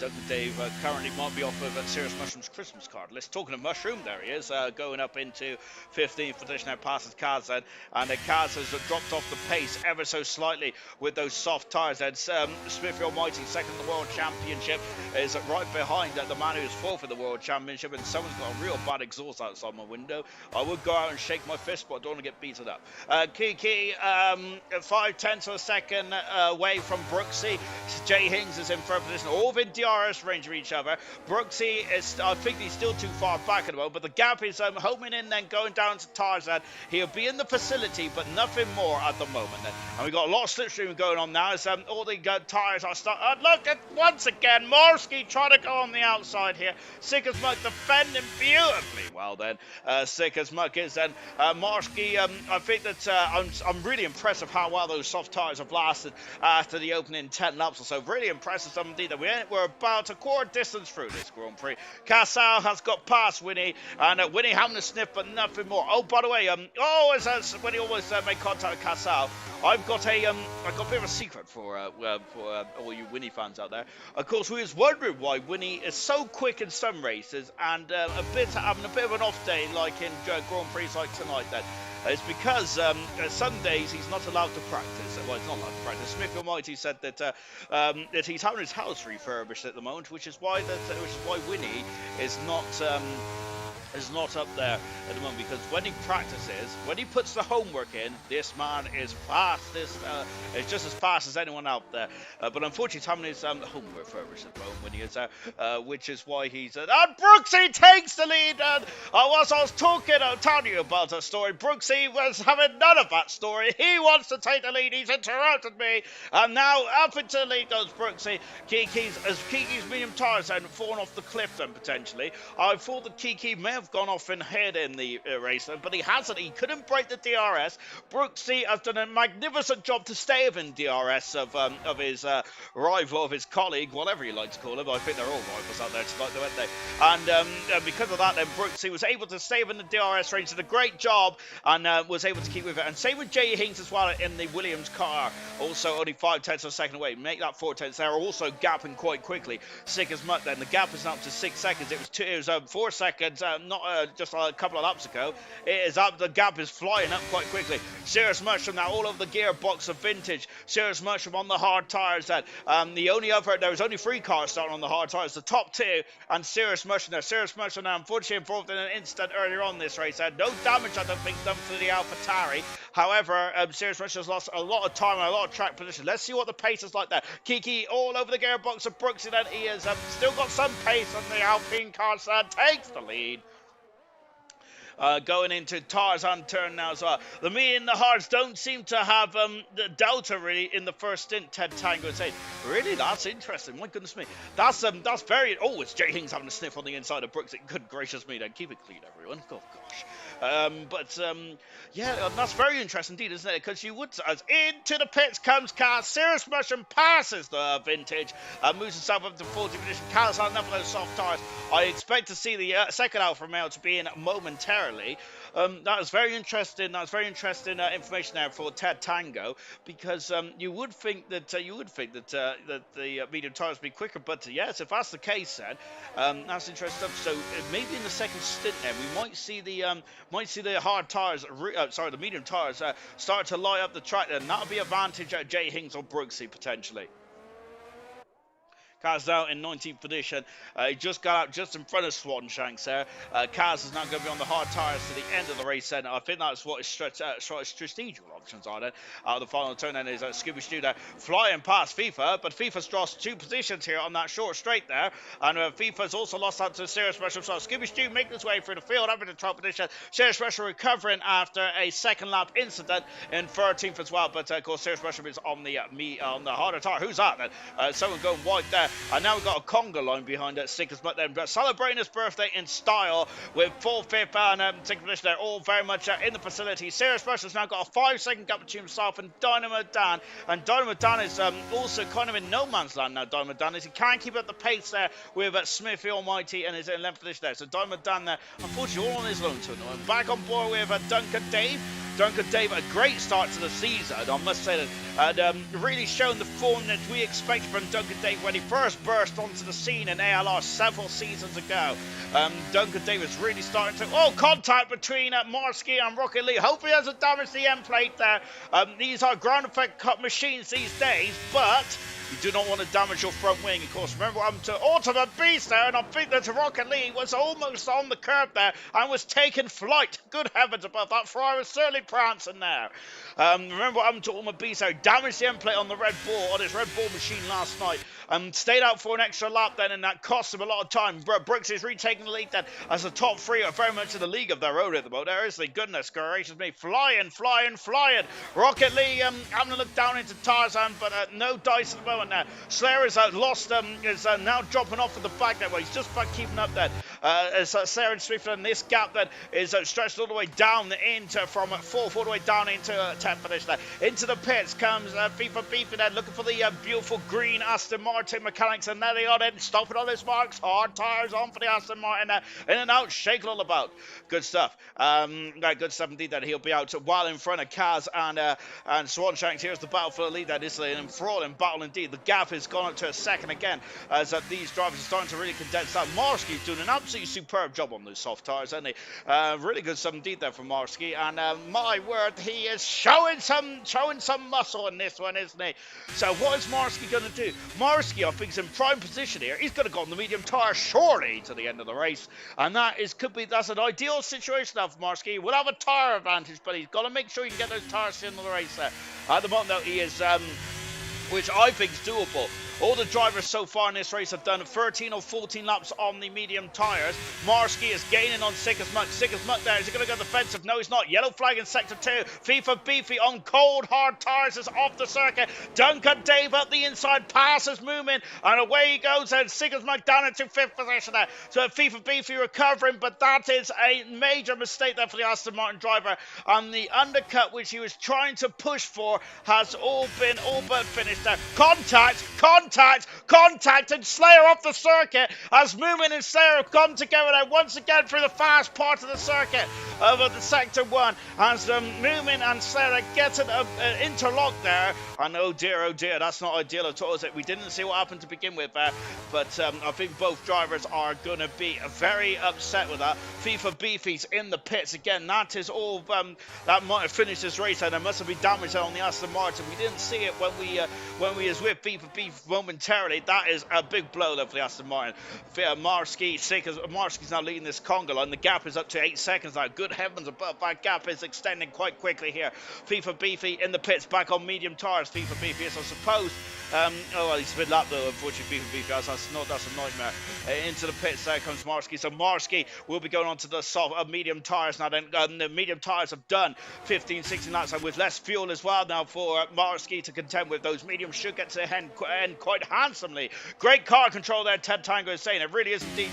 Duncan Dave currently might be off of Serious Mushroom's Christmas card list. Talking of Mushroom, there he is, going up into 15th position. Now passes Kaz, and Kaz has dropped off the pace ever so slightly with those soft tyres. And Smithy Almighty, second in the World Championship, is right behind the man who's fourth in the World Championship. And someone's got a real bad exhaust outside my window. I would go out and shake my fist, but I don't want to get beaten up. Kiki, 5/10 of a second away from Brooksy. Jay Hings is in third position. All within DRS range of each other. Brooksy is, I think he's still too far back at the moment, but the gap is homing in, then going down to Tarzan. He'll be in the facility, but nothing more at the moment. And we've got a lot of slipstream going on now as all the tyres are starting. Look at once again, Morsky trying to go on the outside here. Sigismund defending beautifully well then. Sigismund is then. Morsky, I think that I'm really impressed with how well those soft tyres have lasted after the opening 10 laps or so. Really impressive indeed that we're about a quarter distance through this Grand Prix. Casal has got past Winnie, and Winnie having a sniff, but nothing more. Oh, by the way, as Winnie almost made contact with Casal, I've got a bit of a secret for all you Winnie fans out there. Of course, we was wondering why Winnie is so quick in some races and having a bit of an off day, like in Grand Prix like tonight. Then it's because some days he's not allowed to practice. Well, he's not allowed to practice. Smith Almighty said that he's having his house refurbished at the moment, which is why Winnie is not up there at the moment, because when he practices, when he puts the homework in, this man is fast. It's just as fast as anyone out there. But unfortunately, he's having his homework refurbished at the moment when he is which is why he's and Brooksy takes the lead. And I was telling you about that story. Brooksy was having none of that story. He wants to take the lead. He's interrupted me, and now up into the lead goes Brooksy. Kiki's medium tires and fallen off the cliff then potentially. I thought that Kiki may have gone off and head in the race, but he hasn't. He couldn't break the DRS. Brooksy has done a magnificent job to stay within DRS of his rival, of his colleague, whatever you like to call him. I think they're all rivals out there tonight, aren't they? And because of that, then Brooksy was able to stay within the DRS range. Did a great job and was able to keep with it. And same with Jay Hings as well in the Williams car. Also only 5/10 of a second away. Make that 4/10. They're also gapping quite quickly. Sick as much. Then the gap is up to 6 seconds. It was 4 seconds. Not just a couple of laps ago. It is up. The gap is flying up quite quickly. Serious Mushroom now all over the gearbox of Vintage. Serious Mushroom on the hard tires. Then there was only 3 cars starting on the hard tires. The top 2 and Serious Mushroom there. Serious Mushroom now unfortunately involved in an incident earlier on this race. No damage I don't think done to the AlphaTauri. However, Serious Russia's lost a lot of time and a lot of track position. Let's see what the pace is like there. Kiki all over the gearbox of Brooksy, then he has still got some pace on the Alpine car, takes the lead. Going into Tarzan turn now as well. The me and the hards don't seem to have the delta really in the first stint. Ted Tango saying, really, that's interesting. My goodness me, that's very. Oh, it's Jay Hings having a sniff on the inside of Brooks. Good gracious me, then keep it clean, everyone. Oh gosh. Yeah, that's very interesting indeed, isn't it? Because you would, as into the pits comes Kaz. Serious Motion passes the Vintage, moves himself up to 40 position. Kaz on enough of those soft tires. I expect to see the second Alfa male to be in momentarily. That was very interesting. That was very interesting information there for Ted Tango, because you would think that that the medium tires would be quicker. But yes, if that's the case, then that's interesting stuff. So maybe in the second stint, then we might see the hard tires, the medium tires, start to light up the track. Then that'll be advantage at Jay Hings or Brooksy potentially. Kaz out in 19th position. He just got out just in front of Swanshanks there. Kaz is now going to be on the hard tyres to the end of the race then. I think that's what his strategical options are then. Out of the final turn then is Scooby Stew there flying past FIFA, but FIFA's lost 2 positions here on that short straight there. And FIFA's also lost out to Serious Russia. So Scooby Stew making his way through the field up in the 12th position. Serious Russia recovering after a second lap incident in 13th as well. But of course, Serious Russia is on the harder tyre. Who's that then? Someone going wide there. And now we've got a conga line behind it. Sickers, but then celebrating his birthday in style with 4th, 5th, and 6th position. They're all very much in the facility. Serious Russia's now got a 5-second gap between himself and Dynamo Dan. And Dynamo Dan is also kind of in no man's land now. Dynamo Dan is he can't keep up the pace there with Smithy Almighty and is in 11th position there. So Dynamo Dan there, unfortunately, all on his own tonight. Back on board with Duncan Dave. Duncan Dave, a great start to the season, I must say that, and really shown the form that we expected from Duncan Dave when he first burst onto the scene in ALR several seasons ago. Duncan Dave is really starting to, contact between Marsky and Rocket Lee. Hopefully he hasn't damaged the end plate there. These are ground effect cut machines these days, but you do not want to damage your front wing. Of course, remember what happened to Ultimate Beast there, and I think that Rocket Lee was almost on the curb there and was taking flight. Good heavens above that. Ferrari was certainly prancing there. Remember what happened to Ultimate Beast there? Damaged the end plate on the Red Bull, on his Red Bull machine last night. Stayed out for an extra lap then, and that cost him a lot of time. Brooks is retaking the lead then, as the top 3 are very much in the league of their own at the moment. There is the goodness gracious me. Flying. Rocket Lee having to look down into Tarzan, but no dice at the moment now. Slayer is lost, is now dropping off at the back there. Well, he's just about keeping up then. As Slayer and Swift, and this gap then is stretched all the way down from 4th all the way down into 10th position there. Into the pits comes FIFA Beefy then, looking for the beautiful green Aston Martin mechanics, and there they are then, stopping on his marks. Hard tyres on for the Aston Martin there. In and out, shaking all about. Good stuff. Good stuff indeed that he'll be out well in front of Kaz and Swanshanks. Here's the battle for the lead. That is an enthralling battle indeed. The gap has gone up to a second again as these drivers are starting to really condense that. Marsky's doing an absolutely superb job on those soft tyres, isn't he? Really good stuff indeed there from Marsky, and my word, he is showing some muscle in this one, isn't he? So what is Marsky going to do? Marsky, I think, is in prime position here. He's going to go on the medium tyre surely to the end of the race, and that's an ideal situation now for Marsky. He will have a tyre advantage, but he's got to make sure he can get those tyres to the end of the race there. At the moment, though, he is, which I think is doable. All the drivers so far in this race have done 13 or 14 laps on the medium tyres. Marsky is gaining on Sickers Muck. Sickers Muck there. Is he going to go defensive? No, he's not. Yellow flag in sector 2. FIFA Beefy on cold, hard tyres is off the circuit. Duncan Dave up the inside. Passes moving. And away he goes. And Sickers Muck down into 5th position there. So FIFA Beefy recovering. But that is a major mistake there for the Aston Martin driver. And the undercut which he was trying to push for has all but finished there. Contact, and Slayer off the circuit as Moomin and Slayer have come together there once again through the fast part of the circuit of the sector 1 as Moomin and Slayer are getting interlocked there, and oh dear, that's not ideal at all, is it? We didn't see what happened to begin with there, but I think both drivers are going to be very upset with that. FIFA Beefy's in the pits again. That is all that might have finished this race, and there must have been damage on the Aston Martin. We didn't see it when when we is with FIFA Beef momentarily. That is a big blow there for the Aston Martin. Marsky's now leading this conga line. The gap is up to 8 seconds now. Good heavens above, that gap is extending quite quickly here. FIFA Beefy in the pits, back on medium tyres. FIFA Beefy is, I suppose. Oh, well, he's been lapped though, unfortunately. FIFA Beefy, that's a nightmare. Into the pits, there comes Marsky. So Marsky will be going on to the soft, medium tyres now. Then the medium tyres have done 15, 16 laps, and with less fuel as well now for Marsky to contend with. Those mediums should get to the end quite handsomely. Great car control there, Ted Tango is saying. It really is indeed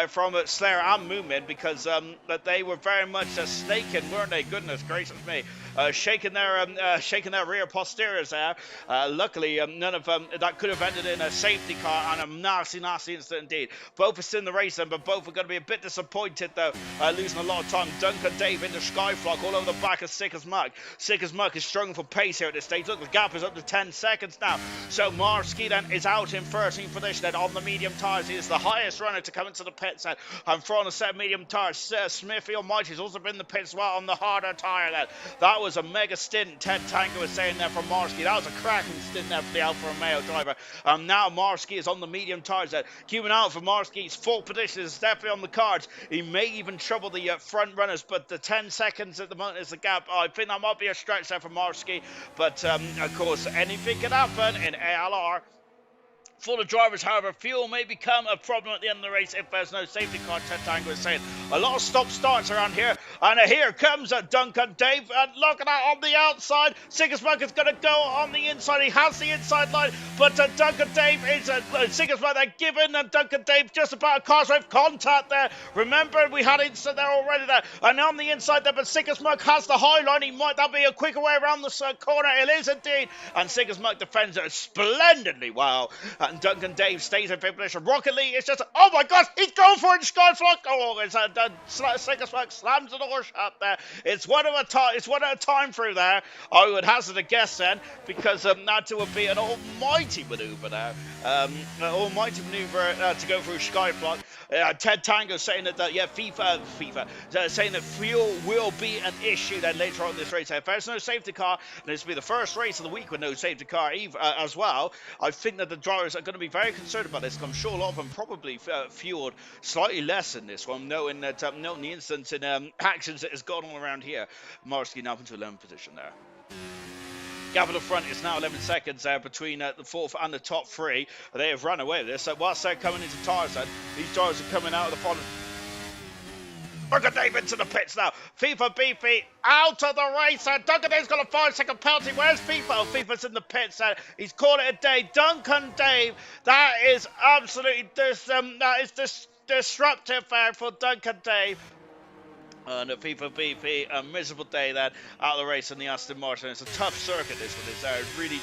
from Slayer and Moomin, because that they were very much snaking, weren't they? Goodness gracious me. Shaking their rear posteriors there. Luckily, none of that could have ended in a safety car and a nasty incident indeed. Both are still in the race then, but both are going to be a bit disappointed though, losing a lot of time. Duncan Dave into Skyflock all over the back of Sick as Muck. Sick as Muck is struggling for pace here at this stage. Look, the gap is up to 10 seconds now. So Marsky then is out in 13th position then on the medium tyres. He is the highest runner to come into the pits then. And for on the set medium tyres, Smithy Almighty has also been in the pits as well on the harder tyre then. That was a mega stint, Ted Tango was saying there from Marsky. That was a cracking stint there for the Alfa Romeo driver. Now Marsky is on the medium tyres there. Keeping out for Marsky's full position is definitely on the cards. He may even trouble the front runners, but the 10 seconds at the moment is the gap. I think that might be a stretch there for Marsky, but of course anything can happen in ALR. For the drivers, however, fuel may become a problem at the end of the race if there's no safety car, Ted Tango is saying. A lot of stop-starts around here, and here comes Duncan Dave, and look at that on the outside. Sigismund is going to go on the inside. He has the inside line, but Duncan Dave is Sigismund. They're giving Duncan Dave just about a car's with contact there. Remember, we had inside there already there, and on the inside there, but Sigismund has the high line. He might that be a quicker way around the corner. It is indeed, and Sigismund defends it splendidly. Wow. And Duncan Dave stays in fifth position. Rocket Lee is just, oh my gosh, he's going for it. Skyflock. Oh, it's Sigismund slams the door shut there. It's one at a time through there. I would hazard a guess then, because that would be an almighty maneuver there. Almighty maneuver to go through Skyflock. Ted Tango saying that FIFA saying that fuel will be an issue then later on in this race. If there's no safety car, and this will be the first race of the week with no safety car as well, I think that the drivers are going to be very concerned about this. I'm sure a lot of them probably fueled slightly less in this one, knowing that knowing the instance in actions that has gone on around here. Marsky now into 11th position there. Gap at the front is now 11 seconds between the fourth and the top three. They have run away with this. Whilst they're coming into tyres then, these tyres are coming out of the bottom. Duncan Dave into the pits now. FIFA Beefy out of the race. Duncan Dave's got a 5-second penalty. Where's FIFA? Oh, FIFA's in the pits. He's called it a day. Duncan Dave, that is absolutely disruptive for Duncan Dave. And FIFA Beefy, a miserable day then out of the race in the Aston Martin. It's a tough circuit, this one is. Really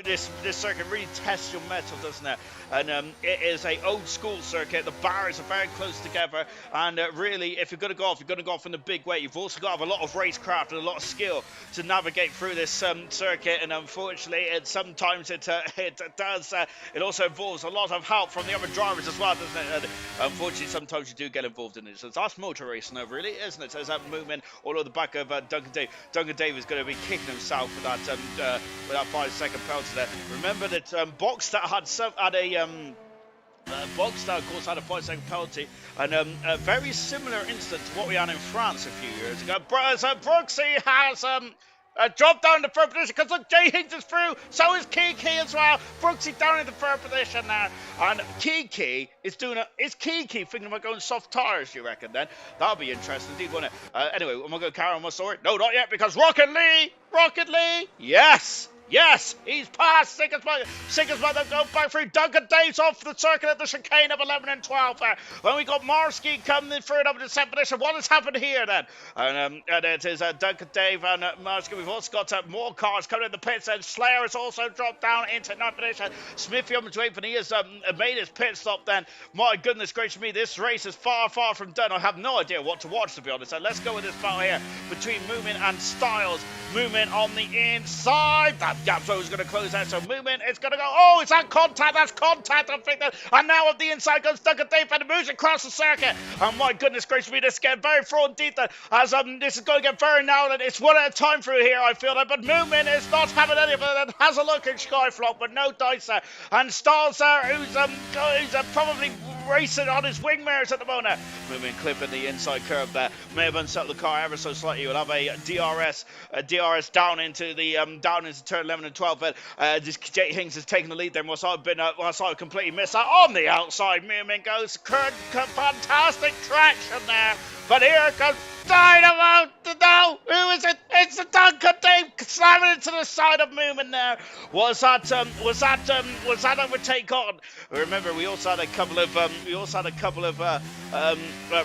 this circuit really tests your mettle, doesn't it? And it is a old school circuit. The barriers are very close together, and really, if you're going to go off, you're going to go off in a big way. You've also got to have a lot of racecraft and a lot of skill to navigate through this circuit. And unfortunately, sometimes it does. It also involves a lot of help from the other drivers as well, doesn't it? And unfortunately, sometimes you do get involved in it. So that's motor racing, though, really, isn't it? So there's that movement all over the back of Duncan Dave. Duncan Dave is going to be kicking himself for that 5-second penalty there. Remember that Boxstar had a Boxstar, of course, had a 5-second penalty, and a very similar incident to what we had in France a few years ago. So Brooksy has dropped down to third position, because look, Jay Higgs is through, so is Kiki as well. Brooksy down in the third position now, and Kiki is is Kiki thinking about going soft tyres, you reckon then? That'll be interesting indeed, won't it? Anyway, am I going to carry on my story? No, not yet, because Rocket Lee, yes, he's passed Sigismund. They'll go back through. Duncan Dave's off the circuit at the chicane of 11 and 12 there. When we got Marsky coming through up to the 7th position, what has happened here then? And it is Duncan Dave and Marsky. We've also got more cars coming in the pits, and Slayer has also dropped down into 9th position. Smithy on to 8th, and he has made his pit stop then. My goodness gracious me, this race is far from done. I have no idea what to watch, to be honest. So let's go with this battle here between Moomin and Styles. Moomin on the inside. That's gap zone is going to close out. So movement, it's going to go. Oh, is that contact? That's contact. I think that. And now on the inside goes Duncan Dave and moves across the circuit. And my goodness gracious me, this is getting very front deep. As this is going to get very narrow. And it's one at a time through here, I feel that. But movement is not having any of it. Has a look at Skyflock, but no dice there. And Stalls there, who's probably racing on his wing mirrors at the moment. Moving clipping the inside curve there. May have unsettled the car ever so slightly. We'll have a DRS down into turn 11 and 12. But this Jay Hings has taken the lead there. Whilst I've completely missed that on the outside. Movement goes. Fantastic traction there. But here comes Dynamo. No, who is it? It's the Duncan Dave slamming into the side of Movement there. Was that overtake on? Remember, we also had a couple of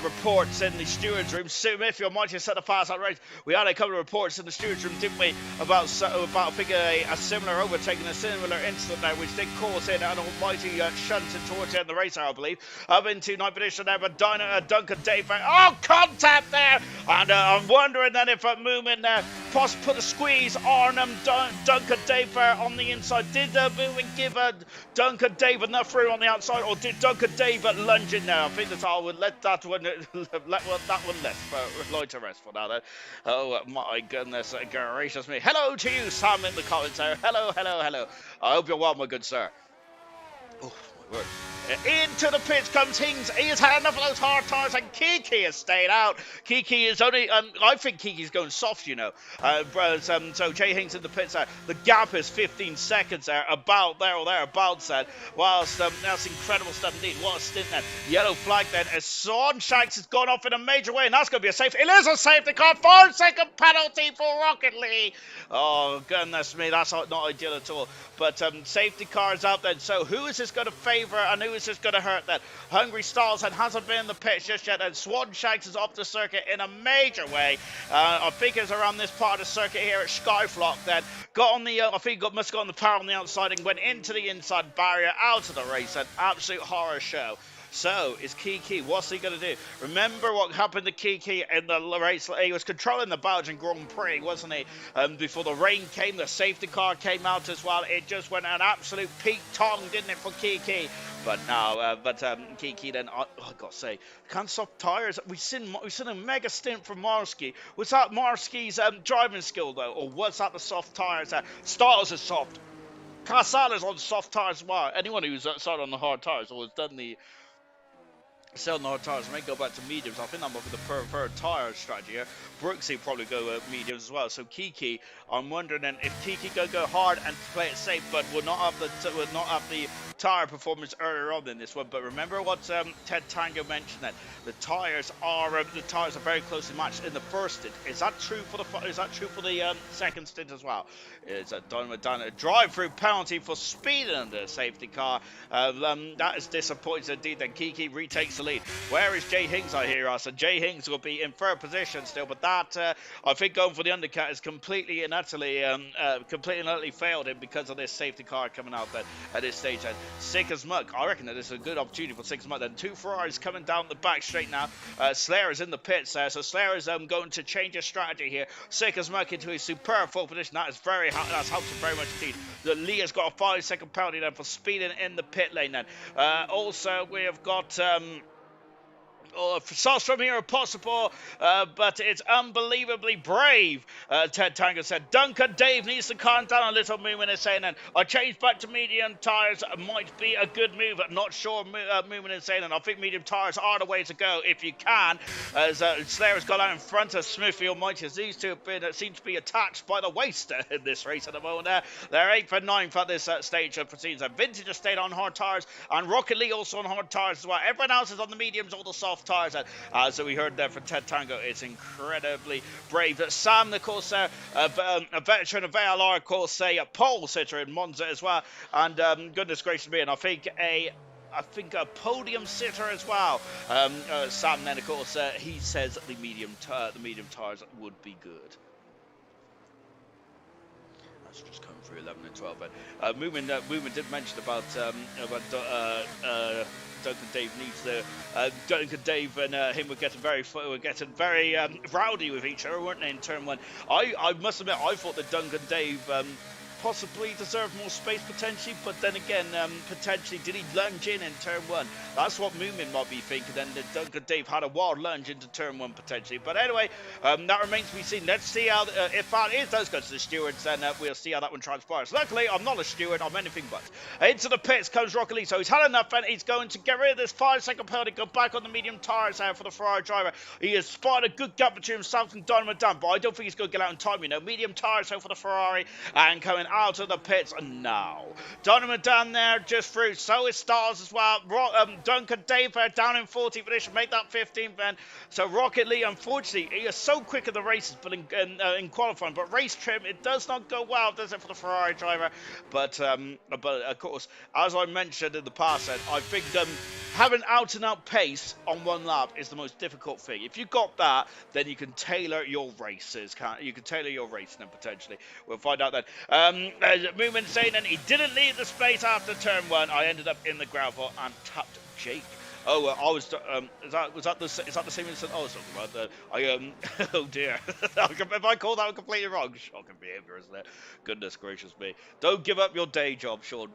reports in the stewards room. Sue Mayfield might have set a fast out race. We had a couple of reports in the stewards room, didn't we, about I think a similar overtake and a similar incident there, which did cause in an almighty shunting towards the end of the race, I believe. Up into ninth position there, but Duncan Dave. Oh, contact there, and I'm wondering then if Movement put a squeeze on Duncan Dave on the inside. Did Movement give Duncan Dave enough room on the outside, or did Duncan Dave lunge in there? I think that I would let that one lie to rest for now then. Oh my goodness gracious me. Hello to you, Sam, in the comments there. Hello. I hope you're well, my good sir. Oh my word. Into the pits comes Hings. He has had enough of those hard tires, and Kiki has stayed out. Kiki is only, I think Kiki's going soft, you know. So Jay Hings in the pits there. The gap is 15 seconds there, about there or thereabouts then. Whilst that's incredible stuff indeed. What a stint then. Yellow flag then as Sean Shanks has gone off in a major way, and that's going to be a safety. It is a safety car. 4-second penalty for Rocket Lee. Oh goodness me, that's not ideal at all. But safety cars out then. So who is this going to favour, and who is this going to hurt then? Hungry Stalls hasn't been in the pits just yet, and Swan Shanks is off the circuit in a major way. I think it's around this part of the circuit here at Skyflock then. Got on the, I think must have got on the power on the outside and went into the inside barrier out of the race. An absolute horror show. So, is Kiki, what's he going to do? Remember what happened to Kiki in the race? He was controlling the Belgian Grand Prix, wasn't he? Before the rain came, the safety car came out as well. It just went an absolute peak tong, didn't it, for Kiki? But no, Kiki then, I've got to say, can't stop tyres. We've seen a mega stint from Marsky. Was that Marsky's driving skill, though? Or was that the soft tyres? Starters are soft. Casala's on soft tyres as well. Anyone who's started on the hard tyres or has done the selling hard tires may go back to mediums. I think I'm over the preferred tire strategy here. Brooksy probably go mediums as well. So Kiki, I'm wondering then if Kiki go hard and play it safe, but will not have the tire performance earlier on in this one. But remember what Ted Tango mentioned, that the tires are very closely matched in the first stint. Is that true for the second stint as well? It's a Dynamo drive-through penalty for speeding under a safety car. That is disappointing indeed. Then Kiki retakes the lead. Where is Jay Hings, I hear us? And Jay Hings will be in third position still, but that I think going for the undercut is completely and utterly failed him because of this safety car coming out then at this stage. And Sick as Muck, I reckon that this is a good opportunity for Sick as Muck. Then two Ferraris coming down the back straight now. Slayer is in the pits there, so Slayer is going to change his strategy here. Sick as Muck into a superb full position. That's helped him very much indeed. Lee has got a 5-second penalty then for speeding in the pit lane then. Also, we have got sauce from here if possible, but it's unbelievably brave. Ted Tango said Duncan Dave needs to calm down a little. Movement is saying, and I changed back to medium tires might be a good move. Not sure. Movement is saying, and I think medium tires are the way to go if you can. As Slayer has got out in front of Smithy Almighty, as these two have been seem to be attached by the waist in this race at the moment. They're 8th and 9th at this stage of proceedings. Vintage has stayed on hard tires, and Rocket Lee also on hard tires as well. Everyone else is on the mediums or the soft tires. So we heard there from Ted Tango, it's incredibly brave. Sam, of course, a veteran of ALR, of course, a pole sitter in Monza as well, and goodness gracious me, and I think a podium sitter as well. Sam then, of course, he says the medium tires would be good. That's just coming through 11 and 12. But Movement did mention about Duncan Dave needs the Duncan Dave and him were getting very rowdy with each other, weren't they, in turn one? I must admit, I thought that Duncan Dave possibly deserved more space potentially, but then again, potentially, did he lunge in turn 1? That's what Moomin might be thinking, then Duncan Dave had a wild lunge into turn 1 potentially. But anyway, that remains to be seen. Let's see how, if that does go to the stewards, then we'll see how that one transpires. Luckily, I'm not a steward, I'm anything but. Into the pits comes Rocket Lee, so he's had enough, and he's going to get rid of this 5-second penalty, go back on the medium tires there for the Ferrari driver. He has spotted a good gap between himself and Dynamo Dan, but I don't think he's going to get out in time, you know. Medium tires out for the Ferrari, and coming out of the pits now. Dynamo Dan there just through, so is Stars as well. Duncan Dave down in 14th position, make that 15th then. So Rocket Lee, unfortunately, he is so quick in the races, but in qualifying, but race trim, it does not go well, does it, for the Ferrari driver? But of course, as I mentioned in the past, I think having out-and-out pace on one lap is the most difficult thing. If you got that, then you can tailor your races. You can tailor your racing, then potentially. We'll find out then. Movement saying, and he didn't leave the space after turn 1. I ended up in the gravel and tapped Jake. Oh, I was. Is that the same incident? Oh, something about that. Oh dear. If I call that completely wrong, shocking behaviour, isn't it? Goodness gracious me! Don't give up your day job, Sean.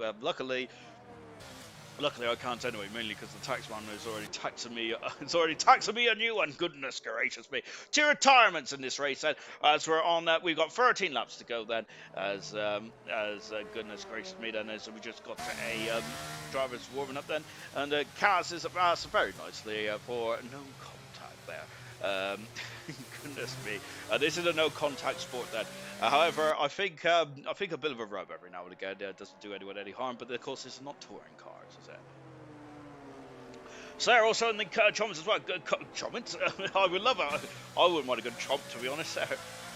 Luckily, I can't anyway, mainly because the taxman is already taxing me. It's already taxing me a new one. Goodness gracious me! 2 retirements in this race. Then, as we're on, we've got 13 laps to go. Then, as goodness gracious me, then as we just got to a drivers warming up. Then, and Kaz is very nicely for no contact there. Goodness me, this is a no contact sport then. However, I think a bit of a rub every now and again doesn't do anyone any harm. But of course, this is not touring cars, is it? Slayer also in the comments as well. Comments? I would love it. I wouldn't want to go chomp, to be honest.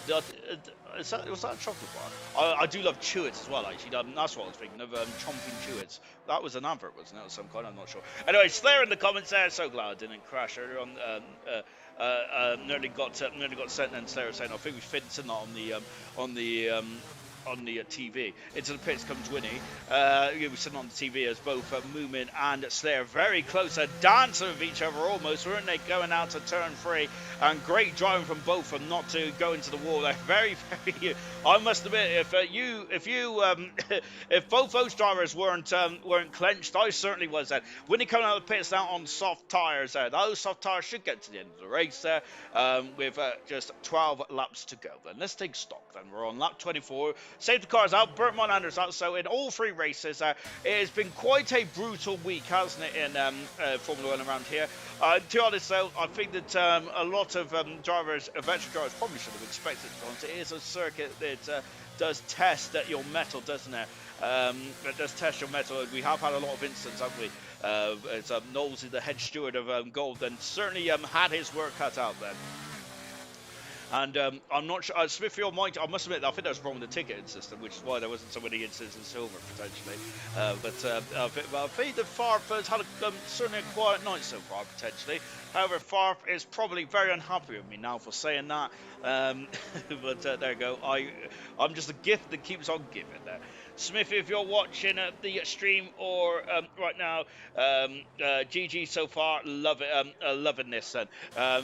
Was that a chocolate bar? I do love Chewits as well, actually. That's what I was thinking of, chomping Chewits. That was an advert, wasn't it? Of some kind, I'm not sure. Anyway, Slayer in the comments there. So glad I didn't crash earlier on. Nearly got sent, and Slayer saying, I think we fit in on the TV. Into the pits comes Winnie. We're sitting on the TV as both Moomin and Slayer very close, dancing with each other almost, weren't they? Going out to turn 3, and great driving from both of them not to go into the wall. They're very, very. I must admit, if both those drivers weren't clenched, I certainly was. Then Winnie coming out of the pits now on soft tires. Those soft tires should get to the end of the race there, with just 12 laps to go. Then let's take stock. Then we're on lap 24. Safety cars out, Burt Monander's out. So in all 3 races, it has been quite a brutal week, hasn't it, in Formula 1 around here. To be honest, though, I think that a lot of veteran drivers probably should have expected it. It is a circuit that does test your metal, doesn't it? It does test your metal. We have had a lot of incidents, haven't we? It's Knowles is the head steward of Gold, and certainly had his work cut out then. And I'm not sure, Smithfield I must admit, I think that was wrong with the ticketing system, which is why there wasn't so many incidents in Silver, potentially. I think that Farf has had certainly a quiet night so far, potentially. However, Farf is probably very unhappy with me now for saying that. But there you go. I'm just a gift that keeps on giving there. Smithy, if you're watching the stream or right now, GG so far, loving this then,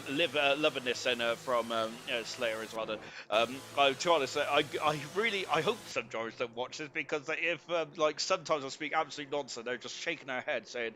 loving this then from Slayer as well. Then, to be honest, I hope some drivers don't watch this, because if like sometimes I speak absolute nonsense, they're just shaking their head saying,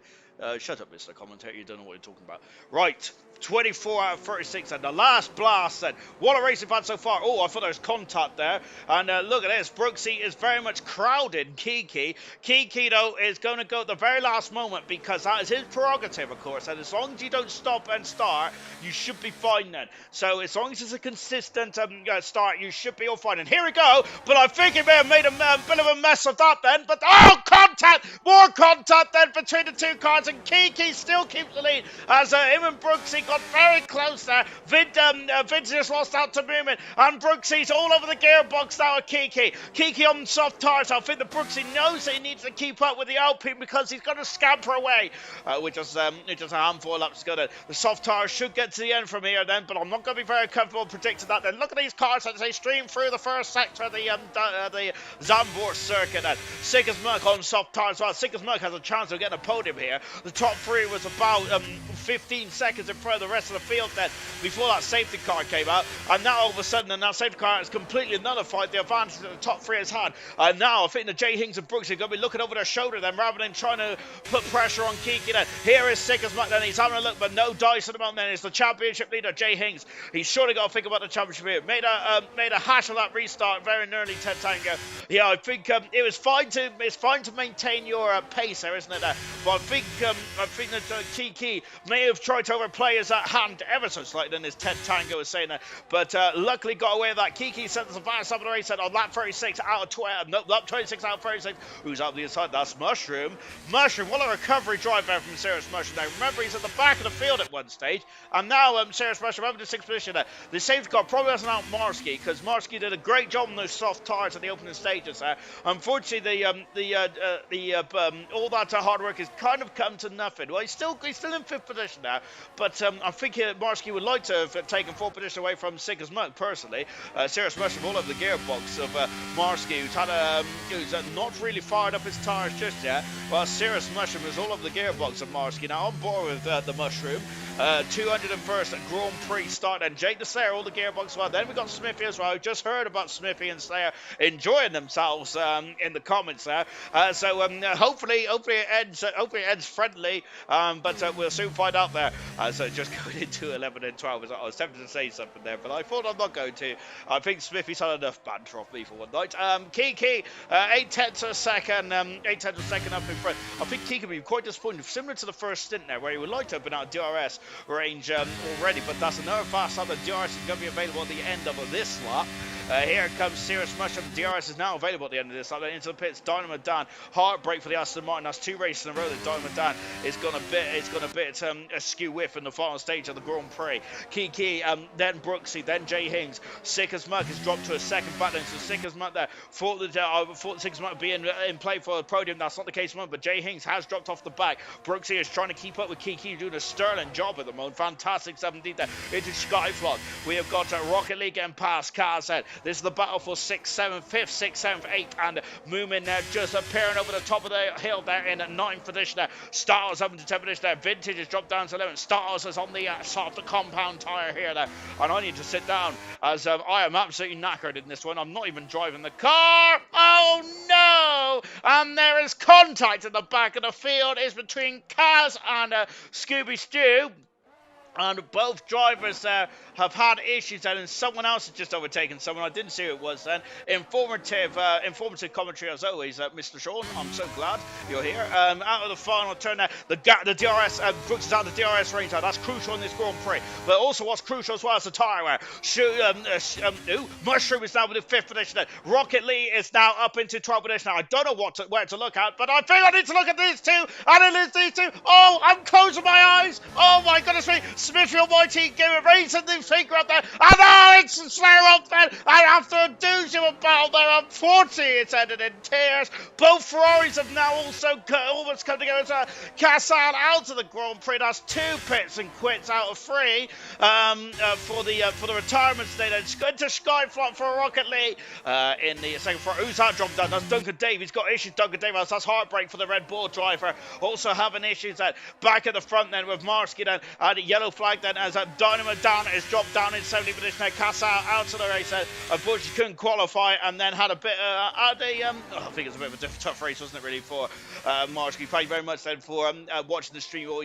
"Shut up, Mr. Commentator, you don't know what you're talking about." Right. 24 out of 36, and the last blast then. What a race we've had so far. Oh, I thought there was contact there. And look at this. Brooksy is very much crowded Kiki. Kiki, though, is going to go at the very last moment, because that is his prerogative, of course. And as long as you don't stop and start, you should be fine then. So as long as it's a consistent start, you should be all fine. And here we go. But I think he may have made a bit of a mess of that then. But, oh, contact! More contact then between the 2 cars. And Kiki still keeps the lead as him and Brooksy got very close there. Vince just lost out to Moomin, and Brooksy's all over the gearbox now with Kiki. Kiki on soft tires. I think that Brooksy knows that he needs to keep up with the Alpine, because he's going to scamper away. Which is a handful of laps to go then. The soft tires should get to the end from here then, but I'm not going to be very comfortable predicting that then. Look at these cars as they stream through the first sector of the Zandvoort circuit then. Sick as Merck on soft tires as well. Sick as Merck has a chance of getting a podium here. The top three was about 15 seconds in front of the rest of the field then before that safety car came out. And now all of a sudden, and that safety car has completely nullified the advantage that the top three has had. And now I think the Jay Hings and Brooks are going to be looking over their shoulder then rather than trying to put pressure on Kiki then. Here is Sick as Muck then. He's having a look, but no dice at the moment then. It's the championship leader, Jay Hings. He's surely got to think about the championship here. Made a hash of that restart very nearly Ted Tango. Yeah, I think it's fine to maintain your pace there, isn't it? But I think that Kiki may have tried to overplay his hand ever so slightly than his Ted Tango was saying that. But luckily got away with that. Kiki sent us a advance up in the race on lap 36 out of 12. No, lap 26 out of 36. Who's up the inside? That's Mushroom. Mushroom, what a recovery drive there from Serious Mushroom. Now remember, he's at the back of the field at one stage, and now Serious Mushroom over to 6th position there. The safety car probably hasn't out Marsky, because Marsky did a great job on those soft tires at the opening stages there. Unfortunately, all that hard work has kind of come to nothing. Well, he's still in 5th position now, but I think Marsky would like to have taken 4th position away from Sick as Muck personally. Serious Mushroom all over the gearbox of Marsky, who's not really fired up his tires just yet. Well, Serious Mushroom is all over the gearbox of Marsky. Now on board with the Mushroom. 201st Grand Prix start, and Jake the Slayer, all the gearbox well. Then we got Smithy as well. Just heard about Smithy and Slayer enjoying themselves in the comments there. Hopefully it ends friendly, but we'll soon find out there. So just going into 11 and 12, I was tempted to say something there, but I thought I'm not going to. I think Smithy's had enough banter off me for one night. Kiki, 8/10 of a second, 8/10 of a second up in front. I think Kiki will be quite disappointed, similar to the first stint there, where he would like to have been out of DRS range already, but that's another fast lap. The DRS is going to be available at the end of this lap. Here comes Serious Mushroom. DRS is now available at the end of this lap. Into the pits, Dynamo Dan. Heartbreak for the Aston Martin. That's 2 races in a row that Dynamo Dan is going to bit a skew whiff in the final stage of the Grand Prix. Kiki, then Brooksy, then Jay Hings. Sick as Muck has dropped to a second back lane, so Sick as Muck there. Thought Sick as Muck would be in play for the podium. That's not the case at the moment, but Jay Hings has dropped off the back. Brooksy is trying to keep up with Kiki, doing a sterling job at the moment. Fantastic 17th there into Skyflot. We have got Rocket League getting past Carzhead. This is the battle for 6th, 7th, 5th, 6th, 7th, 8th, and Moomin there just appearing over the top of the hill there in 9th position there. Stars up into 10th position there. Vintage has dropped down to 11th. Stars is on the softer compound tyre here there. And I need to sit down as I am absolutely knackered in this one. I'm not even driving the car. Oh no! And there is contact in the back of the field. It's between Kaz and Scooby Stew. And both drivers have had issues then, and someone else has just overtaken someone. I didn't see who it was then. Informative commentary as always, Mr. Sean. I'm so glad you're here. Out of the final turn there, the DRS, Brooks is out of the DRS range now. That's crucial in this Grand Prix. But also what's crucial as well is the tyre wear. Mushroom is now with the 5th position there. Rocket Lee is now up into 12th position now. I don't know where to look at, but I think I need to look at these two. And it is these two. Oh, I'm closing my eyes. Oh my goodness me. Smithy Almighty gave a race and the finger up there, and Alex and Slayer up there, and after a doozy of a battle there, unfortunately it's ended in tears. Both Ferraris have now also almost come together. Cassan out of the Grand Prix. That's 2 pits and quits out of 3 for the retirement state. It's good to Skyflot for Rocket Lee in the second front. Who's that dropped down? That's Duncan Dave. He's got issues. Duncan Dave. That's heartbreak for the Red Bull driver. Also having issues at back at the front then with Marsky then, and yellow flag then as Dynamo Dan is dropped down in 70th position there. Casa out of the race there. Unfortunately couldn't qualify, and then had a bit I think it's a bit of a tough race, wasn't it really, for Marsky. Thank you very much then for watching the stream, all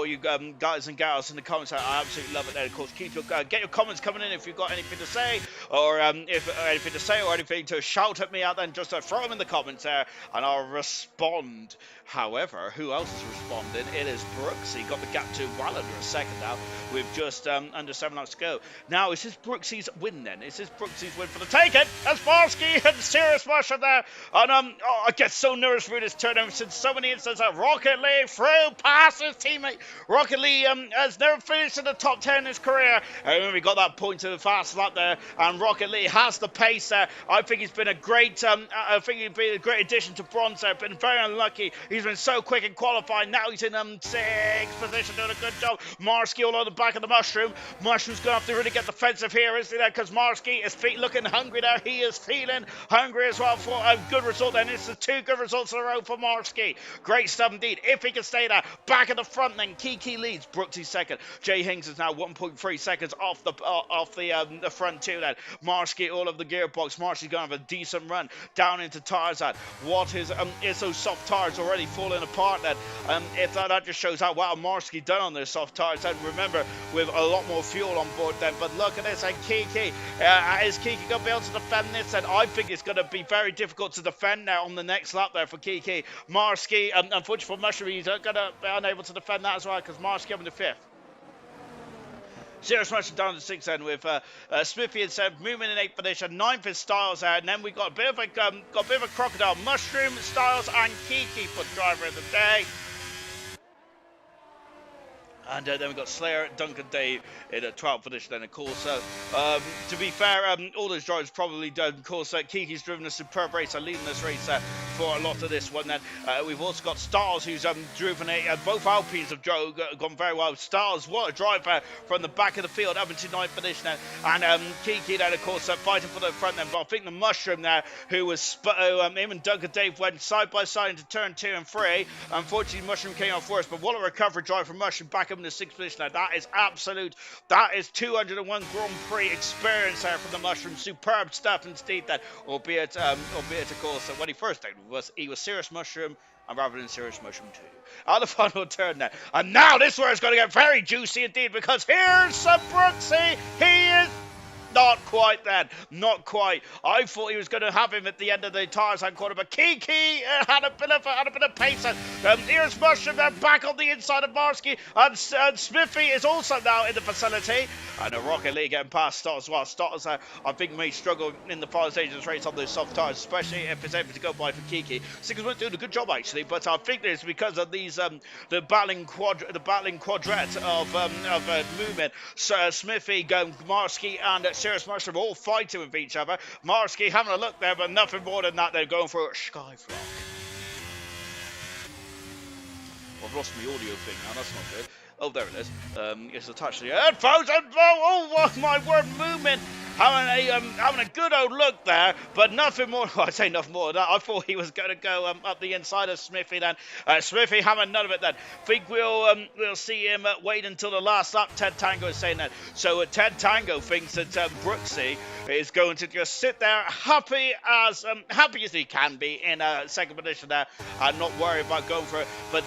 you guys and gals in the comments. I absolutely love it there. Of course, get your comments coming in if you've got anything to say, or anything to shout at me out, then just throw them in the comments there and I'll respond. However, who else is responding? It is Brooks. He got the gap to well under a second now with just under 7 laps to go. Now, is this Brooksy's win then? Is this Brooksy's win for the taking? As Marsky and Serious Mushroom there. And I get so nervous through this turn. I've seen so many instances of Rocket Lee through past his teammate. Rocket Lee has never finished in the top 10 in his career. And we got that point to the fast lap there. And Rocket Lee has the pace there. I think he's been a great addition to bronze there. Been very unlucky. He's been so quick in qualifying. Now he's in 6th position, doing a good job. Marsky all on the back of the Mushroom. Mushroom's going to have to really get defensive here, isn't he? Because Marsky is looking hungry there. He is feeling hungry as well for a good result. And this is 2 good results in a row for Marsky. Great stuff indeed. If he can stay there, back at the front, then Kiki leads. Brooksy second. Jay Hings is now 1.3 seconds off the front two. Then Marsky all of the gearbox. Marsky's going to have a decent run down into Tarzan. What is those soft tires already falling apart? Then if that just shows how well Marsky done on those soft tires. And remember, with a lot more fuel on board then. But look at this, and Kiki is Kiki going to be able to defend this? And I think it's going to be very difficult to defend now on the next lap there for Kiki. Marsky, unfortunately for Mushroom, he's going to be unable to defend that as well, because Marsky up in the 5th. Serious Mushroom down to 6th then, with Smithy in 7th, Moomin in 8th position, 9th is Styles there, and then we got a bit of a crocodile. Mushroom, Styles, and Kiki for driver of the day. And then we've got Slayer, Duncan Dave in a 12th position. And of course, to be fair, all those drivers probably done. Of course, Kiki's driven a superb race and leading this race for a lot of this one. Then we've also got Stars, who's driven both Alpines have gone very well. Stars, what a driver from the back of the field up into 9th position. And Kiki then, of course, fighting for the front then. But I think the Mushroom there, him and Duncan Dave went side by side into turn 2 and 3. Unfortunately, Mushroom came off worse. But what a recovery drive from Mushroom back up in the 6th position. Now, that is absolute. That is 201 Grand Prix experience there from the Mushroom. Superb stuff indeed. That, albeit of course, when he first started, he was Serious Mushroom, and rather than Serious Mushroom 2. On the final turn there. And now this is where it's going to get very juicy indeed, because here's Brooksy. He is not quite then. Not quite. I thought he was going to have him at the end of the Tarzan corner, but Kiki had a bit of pace. Here's Mushroom then back on the inside of Marsky, and Smithy is also now in the facility. And a Rocket League getting past Stott as well. Stott, I think, may struggle in the final stage of this race on those soft tires, especially if it's able to go by for Kiki. Sickers weren't doing a good job actually, but I think it's because of these the battling quadret of movement. So, Smithy, Marsky, and Serious Mushroom all fighting with each other. Marsky having a look there, but nothing more than that. They're going for a Skyflock. I've lost my audio thing now, that's not good. Oh, there it is. It's attached to the headphones. And oh my word, movement. Having a good old look there, but nothing more. Well, I say nothing more than that. I thought he was going to go up the inside of Smithy then. Smithy having none of it then. Think we'll see him wait until the last lap. Ted Tango is saying that. So Ted Tango thinks that Brooksy is going to just sit there happy as he can be in a second position there, and not worry about going for it. But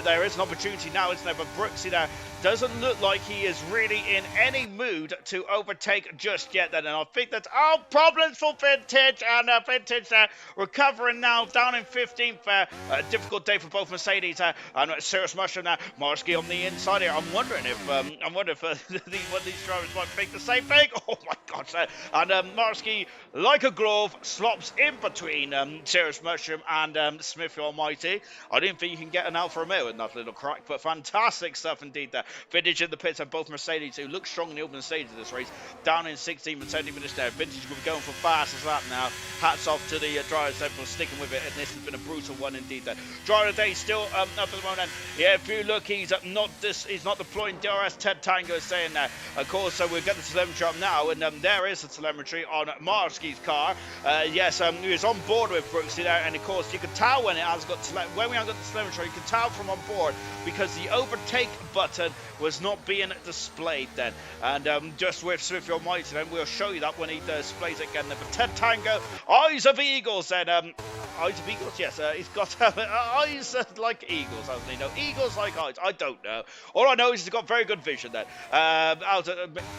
there is an opportunity now, isn't there? But Brooksy there doesn't look like he is really in any mood to overtake just yet then. And I think that's problems for Vintage, and Vintage recovering now down in 15th. A difficult day for both Mercedes and Serious Mushroom now. Marsky on the inside here. I'm wondering if one of these drivers might think the same thing. Oh my gosh. And Marsky, like a glove, slops in between Serious Mushroom and Smithy Almighty. I didn't think you can get an Alfa Romeo with that little crack, but fantastic stuff indeed there. Vintage in the pits, and both Mercedes, who look strong in the open stage of this race, down in 16 and 17 minutes there. Vintage will be going for fast as that now. Hats off to the drivers for sticking with it, and this has been a brutal one indeed there. Driver of the day still up at the moment. Yeah, if you look, he's not deploying DRS. Ted Tango is saying that. Of course, so we'll get the telemetry up now, and there is the telemetry on Marsky's car. Yes, he was on board with Brooksy there, and of course you can tell when we haven't got the telemetry, you can tell from on board, because the overtake button was not being displayed then. And just with Smithy Almighty, then we'll show you that when he displays it again. But Ted Tango, eyes of eagles then. Eyes of eagles, yes. He's got eyes like eagles, hasn't he? No, eagles like eyes. I don't know. All I know is he's got very good vision then.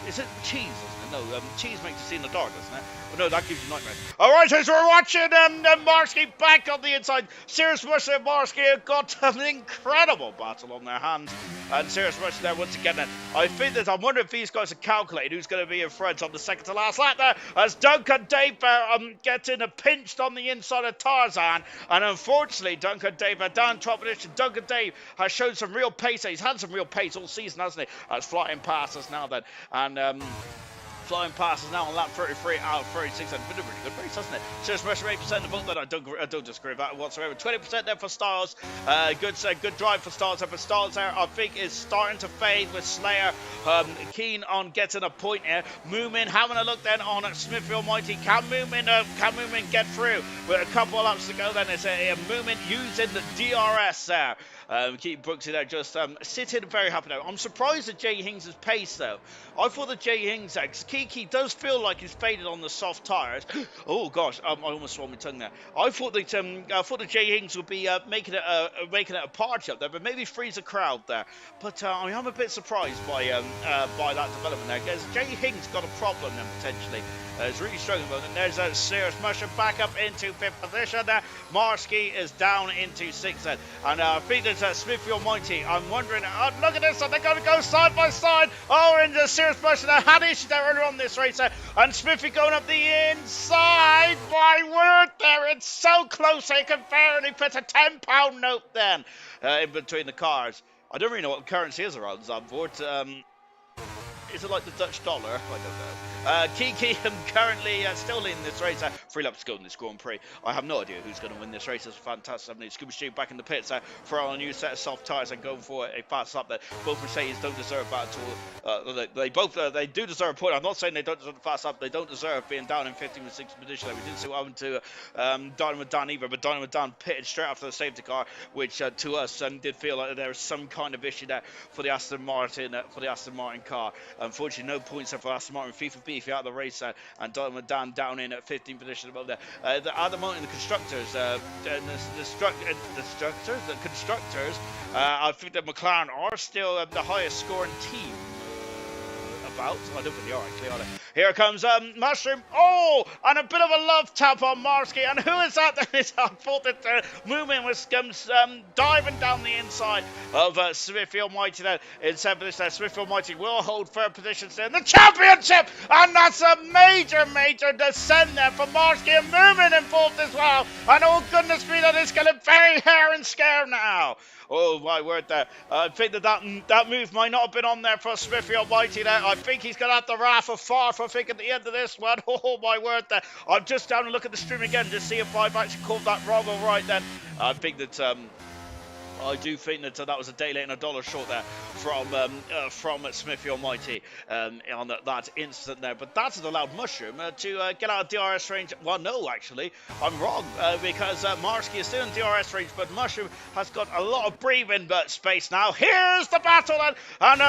Is it cheese, isn't it? No, cheese makes you see in the dark, doesn't it? But no, that gives you nightmares. All right, as we're watching Marsky back on the inside. Serious Mushroom and Marsky have got an incredible battle on their hands. And Serious Mushroom there once again. I'm wondering if these guys are calculating who's going to be in front on the second to last lap there, as Duncan Dave getting pinched on the inside of Tarzan. And unfortunately, Duncan Dave down 12th position. Duncan Dave has shown some real pace. He's had some real pace all season, hasn't he? That's flying past us now then. And flying past us now on lap 33 out of 36. And been a really good race, hasn't it? Serious Pressure 8% the vote that I don't disagree with that whatsoever. 20% there for Styles. Good drive for Styles. For Styles there, I think is starting to fade with Slayer. Keen on getting a point here. Moomin having a look then on Smithy Almighty. Can Moomin get through? With a couple of laps to go then, it's a Moomin using the DRS there. Keep Brooksy there just sitting very happy now. I'm surprised at Jay Hings' pace though. I thought that Jay Hings, Kiki does feel like he's faded on the soft tyres. Oh gosh, I almost swallowed my tongue there. I thought that Jay Hings would be making it a party up there, but maybe freeze a crowd there. But I am a bit surprised by that development there, because Jay Hings got a problem then potentially. It's really struggling with it. There's a serious mushroom back up into 5th position there. Marsky is down into 6th then. And I think there's Smithy Almighty. I'm wondering, look at this, are they going to go side by side? Oh, and the serious mushroom there had issues there earlier on this race there. And Smithy going up the inside. My word there, it's so close they can barely put a £10 note then in between the cars. I don't really know what the currency is around Zandvoort. Is it like the Dutch dollar? I don't know. Kiki currently still leading this race. 3 laps to go in this Grand Prix. I have no idea who's going to win this race. It's fantastic. I mean, Scuba Stu back in the pits for a new set of soft tyres and going for a fast lap that both Mercedes don't deserve that at all. They do deserve a point. I'm not saying they don't deserve the fast lap. They don't deserve being down in 15th and 6th position. We didn't see what happened to Dynamo Dan either, but Dynamo Dan pitted straight after the safety car, which to us did feel like there was some kind of issue there for the Aston Martin car. Unfortunately, no points there for Aston Martin. FIFA beefy out of the race and Dynamo Dan down in at 15th position above there. At the moment in the constructors, I think that McLaren are still the highest scoring team. I don't think they are actually, are they? Here comes Mushroom. Oh, and a bit of a love tap on Marsky. And who is that? I thought that Moomin was diving down the inside of Smithy Almighty there in 7th position. Smithy Almighty will hold 3rd positions in the championship. And that's a major descent there for Marsky, and Moomin in 4th as well. And oh goodness me, that is getting very hair and scare now. Oh my word there. I think that move might not have been on there for Smithy Almighty there. I think he's going to have to raffle far for thinking at the end of this one. Oh my word there. I'm just down and look at the stream again to see if I've actually called that wrong or right then. I think that I do think that that was a day late and $1 short there from Smithy Almighty on that instant there. But that has allowed Mushroom to get out of DRS range. Well, no, actually, I'm wrong because Marsky is still in DRS range, but Mushroom has got a lot of breathing space now. Here's the battle, and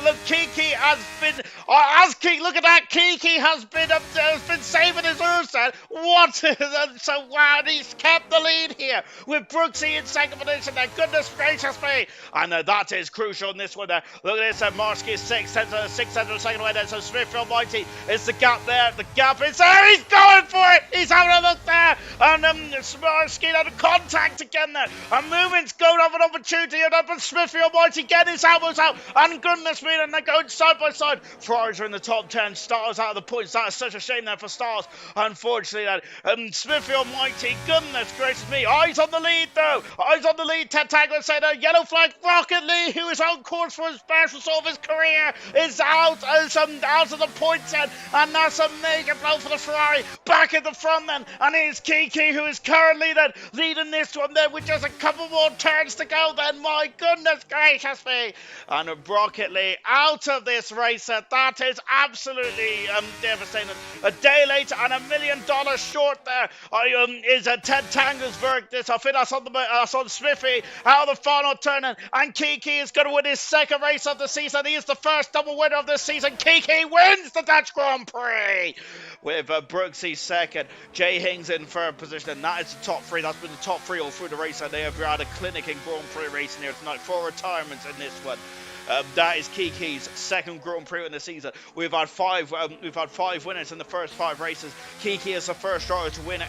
look, Kiki has been, look at that, Kiki has been saving his moves then. What? So wow, he's kept the lead here with Brooksy in 2nd position there. Goodness gracious me. And that is crucial in this one there. Look at this, Marsky is 6th, 6th second away there. So Smithy Almighty is the gap there. The gap is there. He's going for it. He's having a look there. And Marsky out of contact again there. And Moomin's going to have an opportunity. And Smithy Almighty getting his elbows out. And goodness me, and they're going side by side. Ferraris are in the top 10. Stars out of the points. That is such a shame there for Stars. Unfortunately, Smithy Almighty, goodness gracious me. Eyes on the lead though. Eyes on the lead. Tango said a yellow flag. Rocket Lee, who is on course for his best result of his career, is out of the points then, and that's a major blow for the Ferrari. Back in the front then, and it's Kiki who is currently then leading this one then with just a couple more turns to go then. My goodness gracious me. And Rocket Lee out of this race. That is absolutely devastating. A day later and $1 million short there is Ted Tango's verdict. I think that's on Smithy out of the final turn, and Kiki is going to win his 2nd race of the season. He is the first double winner of this season. Kiki wins the Dutch Grand Prix with Brooksy 2nd, Jay Hings in 3rd position, and that is the top 3. That's been the top 3 all through the race, and they have had a clinic in Grand Prix racing here tonight. 4 retirements in this one. That is Kiki's 2nd Grand Prix in the season. We've had 5 winners in the first 5 races. Kiki is the first driver to win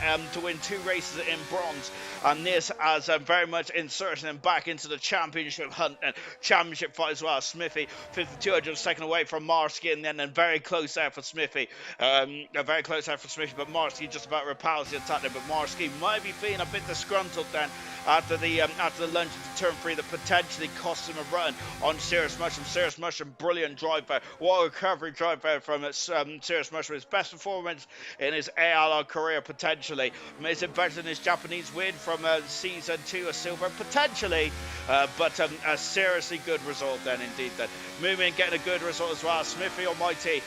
2 races in bronze, and this has very much inserted him back into the championship hunt and championship fight as well. Smithy 202nd away from Marsky, and then very close there for Smithy. But Marsky just about repels the attack there. But Marsky might be feeling a bit disgruntled then after the lunge into turn 3 that potentially cost him a run on Sirius Serious Mushroom. Serious Mushroom, brilliant drive there. What a recovery drive there from Serious Mushroom. His best performance in his ALR career, potentially. Is it better than his Japanese win from Season 2 of Silver? Potentially. But a seriously good result then, indeed. Then Moomin getting a good result as well. Smithy Almighty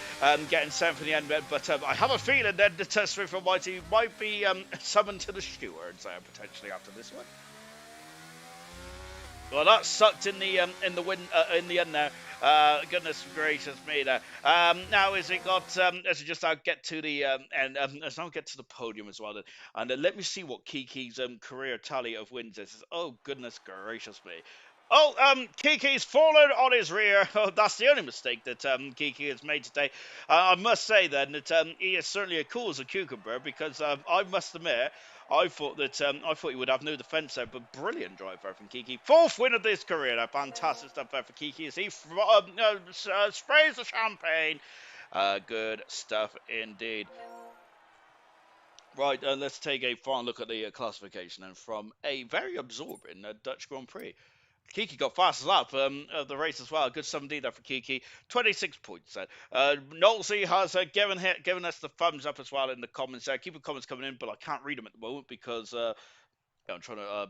getting 7th in the end. But I have a feeling that Smithy Almighty might be summoned to the stewards potentially after this one. Well, that sucked in the in the end there. Goodness gracious me there. Now as it got as we just now get to the and let's now get to the podium as well. And let me see what Kiki's career tally of wins is. Oh goodness gracious me. Oh, Kiki's fallen on his rear. Oh, that's the only mistake that Kiki has made today. I must say then that he is certainly as cool as a cucumber because I must admit I thought he would have no defence there, but brilliant drive there from Kiki. 4th win of this career. Fantastic stuff there for Kiki as he sprays the champagne. Good stuff indeed. Right, let's take a final look at the classification and from a very absorbing Dutch Grand Prix. Kiki got fastest lap of the race as well. Good sum indeed there for Kiki. 26 points then. Nolsey has given us the thumbs up as well in the comments there. Keep the comments coming in, but I can't read them at the moment because I'm trying to,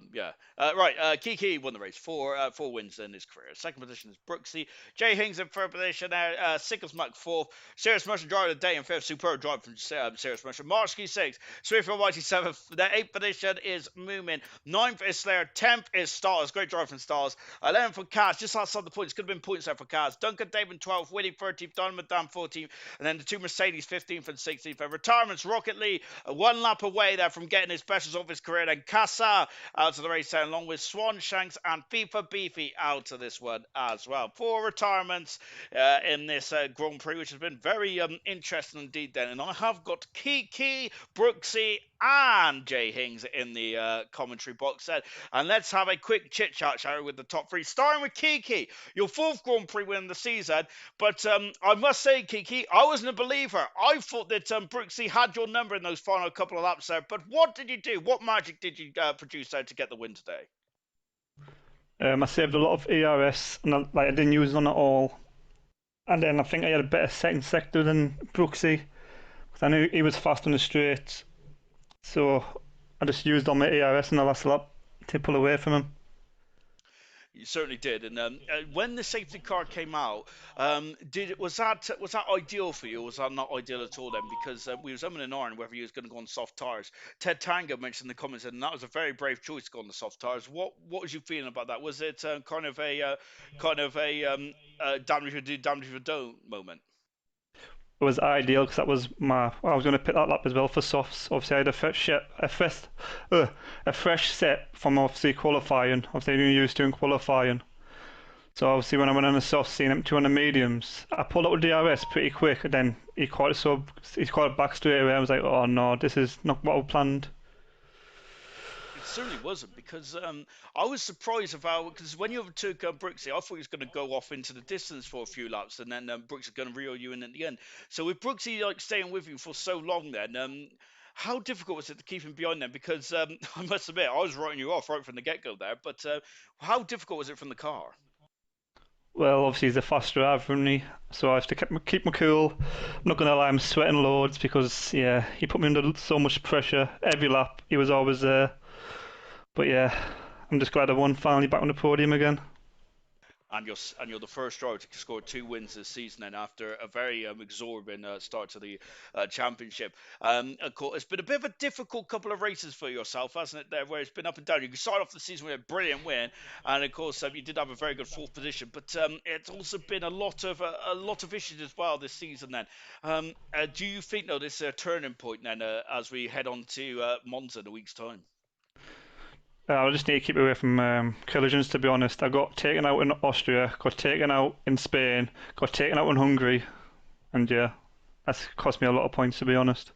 right, Kiki won the race. Four wins in his career. Second position is Brooksy. Jay Hings in third position there. Sickles Muck 4th. Serious Mushroom driver of the day in 5th. Superb drive from Serious Mushroom. Marshky 6th. Swift Almighty 7th. The 8th position is Moomin. 9th is Slayer. 10th is Stars. Great drive from Stars. 11th for Kaz. Just outside the points. Could have been points there for Kaz. Duncan David 12th. Winnie 13th. Don Madame 14th. And then the 2 Mercedes 15th and 16th. And retirements, Rocket Lee 1 lap away there from getting his best of his career. Then Casa out of the race there, along with Swan Shanks and FIFA Beefy out of this one as well. 4 retirements in this Grand Prix, which has been very interesting indeed then. And I have got Kiki, Brooksy, and Jay Hings in the commentary box then. And let's have a quick chit-chat, shall we, with the top 3. Starting with Kiki, your 4th Grand Prix win of the season. But I must say, Kiki, I wasn't a believer. I thought that Brooksy had your number in those final couple of laps there. But what did you do? What magic did you produce there to get the win today? I saved a lot of ERS and I didn't use none at all. And then I think I had a better second sector than Brooksy because I knew he was fast on the straight. So I just used all my ERS in the last lap to pull away from him. You certainly did, and when the safety car came out, was that ideal for you, or was that not ideal at all then? Because we was umming and ahhing whether he was going to go on soft tires. Ted Tango mentioned in the comments, and that was a very brave choice to go on the soft tires. What was you feeling about that? Was it kind of a damn if you do, damn if you don't moment? It was ideal because that was I was going to pick that lap as well for softs. Obviously, I had a fresh set from obviously qualifying. Obviously, I knew used to in qualifying. So obviously, when I went on the softs, seeing him 200 mediums, I pulled up with DRS pretty quick. And then he caught it back straight away. I was like, oh no, this is not what I planned. Certainly wasn't, because I was surprised about, because when you overtook Brooksy, I thought he was going to go off into the distance for a few laps, and then Brooks is going to reel you in at the end. So with Brooksy staying with you for so long, then how difficult was it to keep him behind them? Because I must admit, I was writing you off right from the get-go there. But how difficult was it from the car? Well, obviously he's a fast driver, isn't he? So I have to keep my cool. I'm not going to lie, I'm sweating loads because, yeah, he put me under so much pressure. Every lap, he was always there. But yeah, I'm just glad I won, finally back on the podium again. And you're the first driver to score 2 wins this season, and after a very exorbitant start to the championship. Of course, it's been a bit of a difficult couple of races for yourself, hasn't it? There, where it's been up and down. You started off the season with a brilliant win, and of course, you did have a very good 4th position. But it's also been a lot of issues as well this season. Then, do you think though this is a turning point then as we head on to Monza in a week's time? I just need to keep away from collisions, to be honest. I got taken out in Austria, got taken out in Spain, got taken out in Hungary, and yeah, that's cost me a lot of points, to be honest.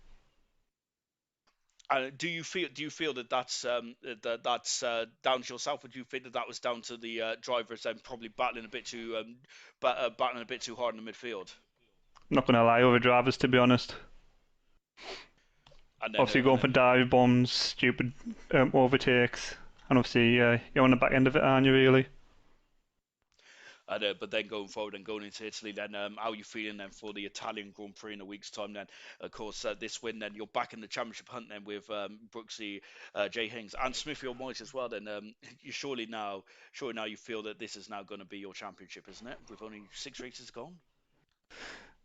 Do you feel that that's down to yourself, or do you think that was down to the drivers then probably battling a bit too hard in the midfield? I'm not gonna lie, over drivers, to be honest. And then, obviously going for dive bombs, stupid overtakes, and obviously you're on the back end of it, aren't you, really? But then going forward and going into Italy, then how are you feeling then for the Italian Grand Prix in a week's time? Then, of course, this win, then you're back in the championship hunt then with Brooksy, Jay Hings, and Smithy Almighty as well. Then you surely now you feel that this is now going to be your championship, isn't it? With only 6 races gone.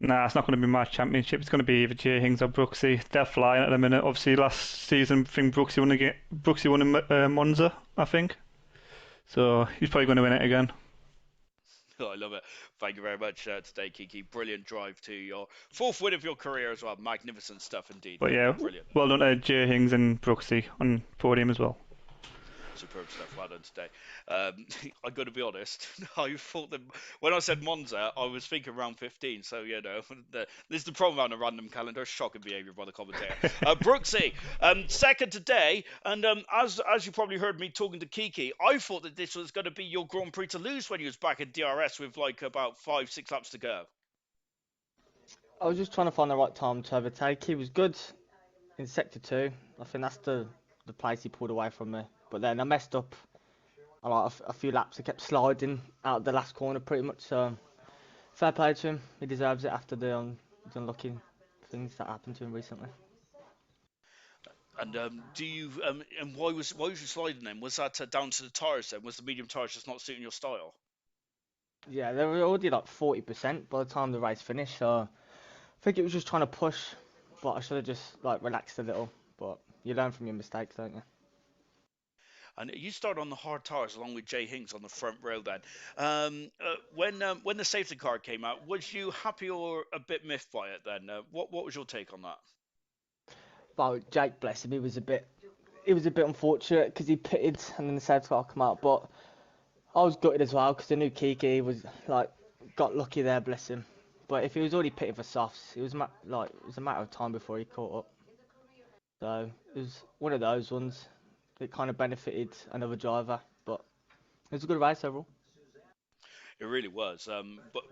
Nah, it's not going to be my championship. It's going to be either Jay Hings or Brooksy. They're flying at the minute. Obviously, last season, I think Brooksy won in Monza, I think. So he's probably going to win it again. Oh, I love it. Thank you very much today, Kiki. Brilliant drive to your 4th win of your career as well. Magnificent stuff indeed. But yeah, Brilliant. well done to Jay Hings and Brooksy on podium as well. Superb stuff. Well done today. I got to be honest. I thought that when I said Monza, I was thinking round 15. So this is the problem on a random calendar. Shocking behaviour by the commentator. Brooksy, second today, and as you probably heard me talking to Kiki, I thought that this was going to be your Grand Prix to lose when you was back at DRS with like about 5-6 laps to go. I was just trying to find the right time to overtake. He was good in sector 2. I think that's the place he pulled away from me. But then I messed up a few laps. I kept sliding out of the last corner pretty much. So fair play to him. He deserves it after the unlucky things that happened to him recently. And and why was you sliding then? Was that down to the tyres then? Was the medium tyres just not suiting your style? Yeah, they were already like 40% by the time the race finished. So I think it was just trying to push, but I should have just like relaxed a little. But you learn from your mistakes, don't you? And you started on the hard tyres along with Jay Hings on the front row then. When the safety car came out, was you happy or a bit miffed by it then? What was your take on that? But Jake, bless him, he was a bit unfortunate because he pitted and then the safety car come out. But I was gutted as well because I knew Kiki was like got lucky there, bless him. But if he was already pitting for softs, it was a matter of time before he caught up. So it was one of those ones that kind of benefited another driver, but it was a good race overall. It really was.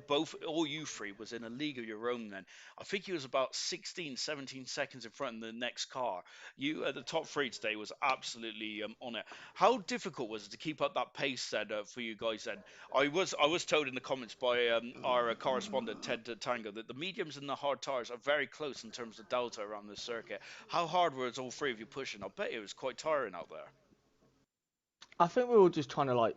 But all you three was in a league of your own then. I think he was about 16, 17 seconds in front of the next car. You at the top 3 today was absolutely on it. How difficult was it to keep up that pace then for you guys then? I was told in the comments by our correspondent Ted Tango that the mediums and the hard tires are very close in terms of delta around the circuit. How hard was all 3 of you pushing? I bet it was quite tiring out there. I think we were just trying to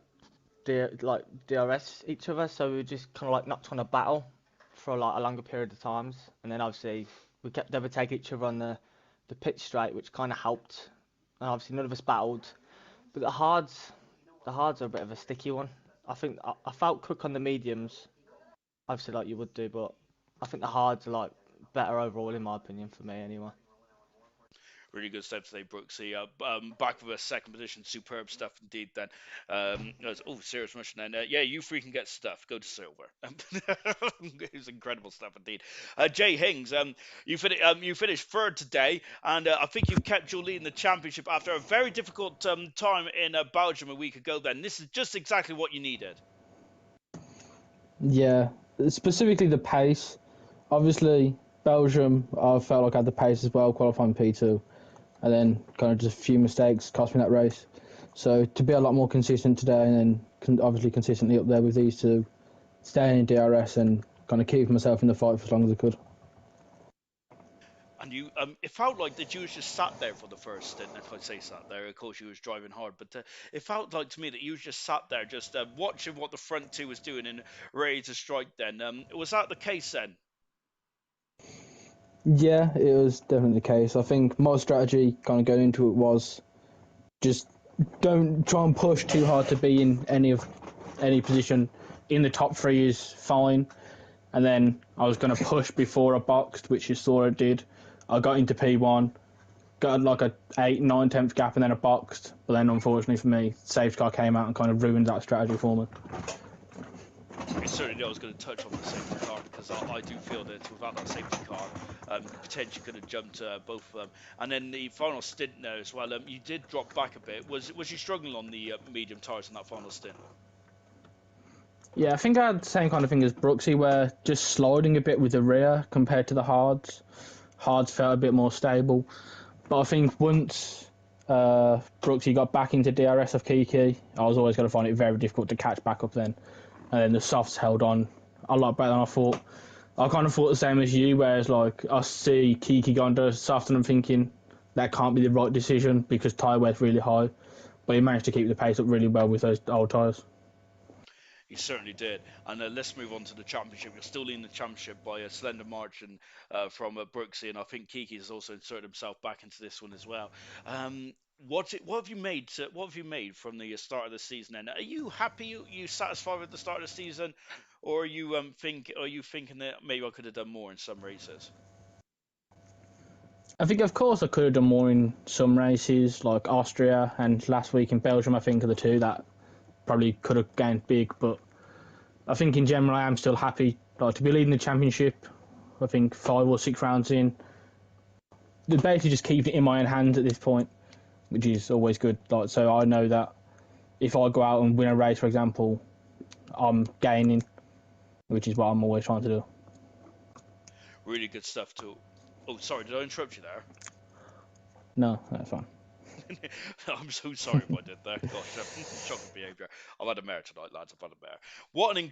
DRS each other, so we were just kind of like not trying to battle for like a longer period of times, and then obviously we kept overtaking each other on the pitch straight, which kind of helped. And obviously none of us battled, but the hards are a bit of a sticky one. I think I felt quick on the mediums, obviously like you would do, but I think the hards are like better overall in my opinion for me anyway. Really good stuff today, Brooksy. Back with a second position, superb stuff indeed. Then, serious mission. Then, you three can get stuff. Go to silver. It was incredible stuff indeed. Jay Hings, you finished 3rd today, and I think you've kept your lead in the championship after a very difficult time in Belgium a week ago. Then, this is just exactly what you needed. Yeah, specifically the pace. Obviously, Belgium, I felt like I had the pace as well, qualifying P2. And then kind of just a few mistakes cost me that race. So to be a lot more consistent today and then obviously consistently up there with these two, staying in DRS and kind of keeping myself in the fight for as long as I could. And you, it felt like that you was just sat there for the first stint. If I say sat there, of course you was driving hard, but it felt like to me that you was just sat there, just watching what the front 2 was doing and ready to strike. Then, was that the case then? Yeah, it was definitely the case. I think my strategy kind of going into it was just don't try and push too hard to be in any position in the top 3 is fine. And then I was going to push before I boxed, which you saw I did. I got into P1, got like a 8, 9 tenth gap, and then I boxed. But then unfortunately for me, safety car came out and kind of ruined that strategy for me. Certainly, I was going to touch on the safety car because I do feel that without that safety car, you potentially could have jumped both of them. And then the final stint there as well, you did drop back a bit. Was you struggling on the medium tyres in that final stint? Yeah, I think I had the same kind of thing as Brooksy, where just sliding a bit with the rear compared to the hards. Hards felt a bit more stable. But I think once Brooksy got back into DRS of Kiki, I was always going to find it very difficult to catch back up then. and then the softs held on a lot better than I thought. I kind of thought the same as you, whereas like I see Kiki going to soft and I'm thinking that can't be the right decision because tyre wear's really high, but he managed to keep the pace up really well with those old tyres. He certainly did. And let's move on to the championship. You're still leading the championship by a slender margin from Brooksy, and I think Kiki has also inserted himself back into this one as well. What have you made? What have you made from the start of the season? And are you happy? You satisfied with the start of the season, or are you thinking that maybe I could have done more in some races? I think, of course, I could have done more in some races, like Austria and last week in Belgium. I think are the two that probably could have gained big, but I think in general I am still happy like to be leading the championship. I think 5 or 6 rounds in, they basically just keep it in my own hands at this point, which is always good. Like, so I know that if I go out and win a race, for example, I'm gaining, which is what I'm always trying to do. Really good stuff too. Oh, sorry, did I interrupt you there? No, that's fine. I'm so sorry if I did that. Gosh, shocking behaviour. I've had a mare tonight, lads. I've had a mare. What an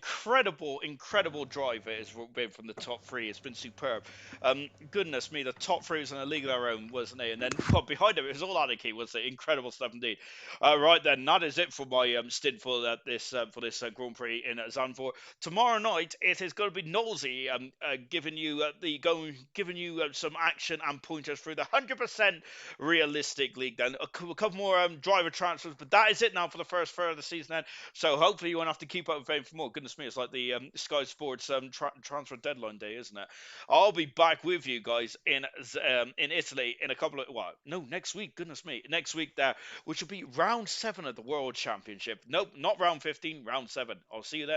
incredible drive it has been from the top three. It's been superb. Goodness me, the top three was in a league of their own, wasn't it? And then behind it was all anarchy, was it? Incredible stuff indeed. Right then, that is it for my stint for this Grand Prix in Zandvoort. Tomorrow night it is going to be Nosey giving you some action and pointers through the 100% realistic league. Then a couple more driver transfers, but that is it now for the first third of the season. Then, so hopefully you won't have to keep up with anything for more. Goodness me, it's like the Sky Sports transfer deadline day, isn't it? I'll be back with you guys in Italy in a couple of next week. Goodness me, next week there, which will be round 7 of the World Championship. Nope, not round 15, round 7. I'll see you then.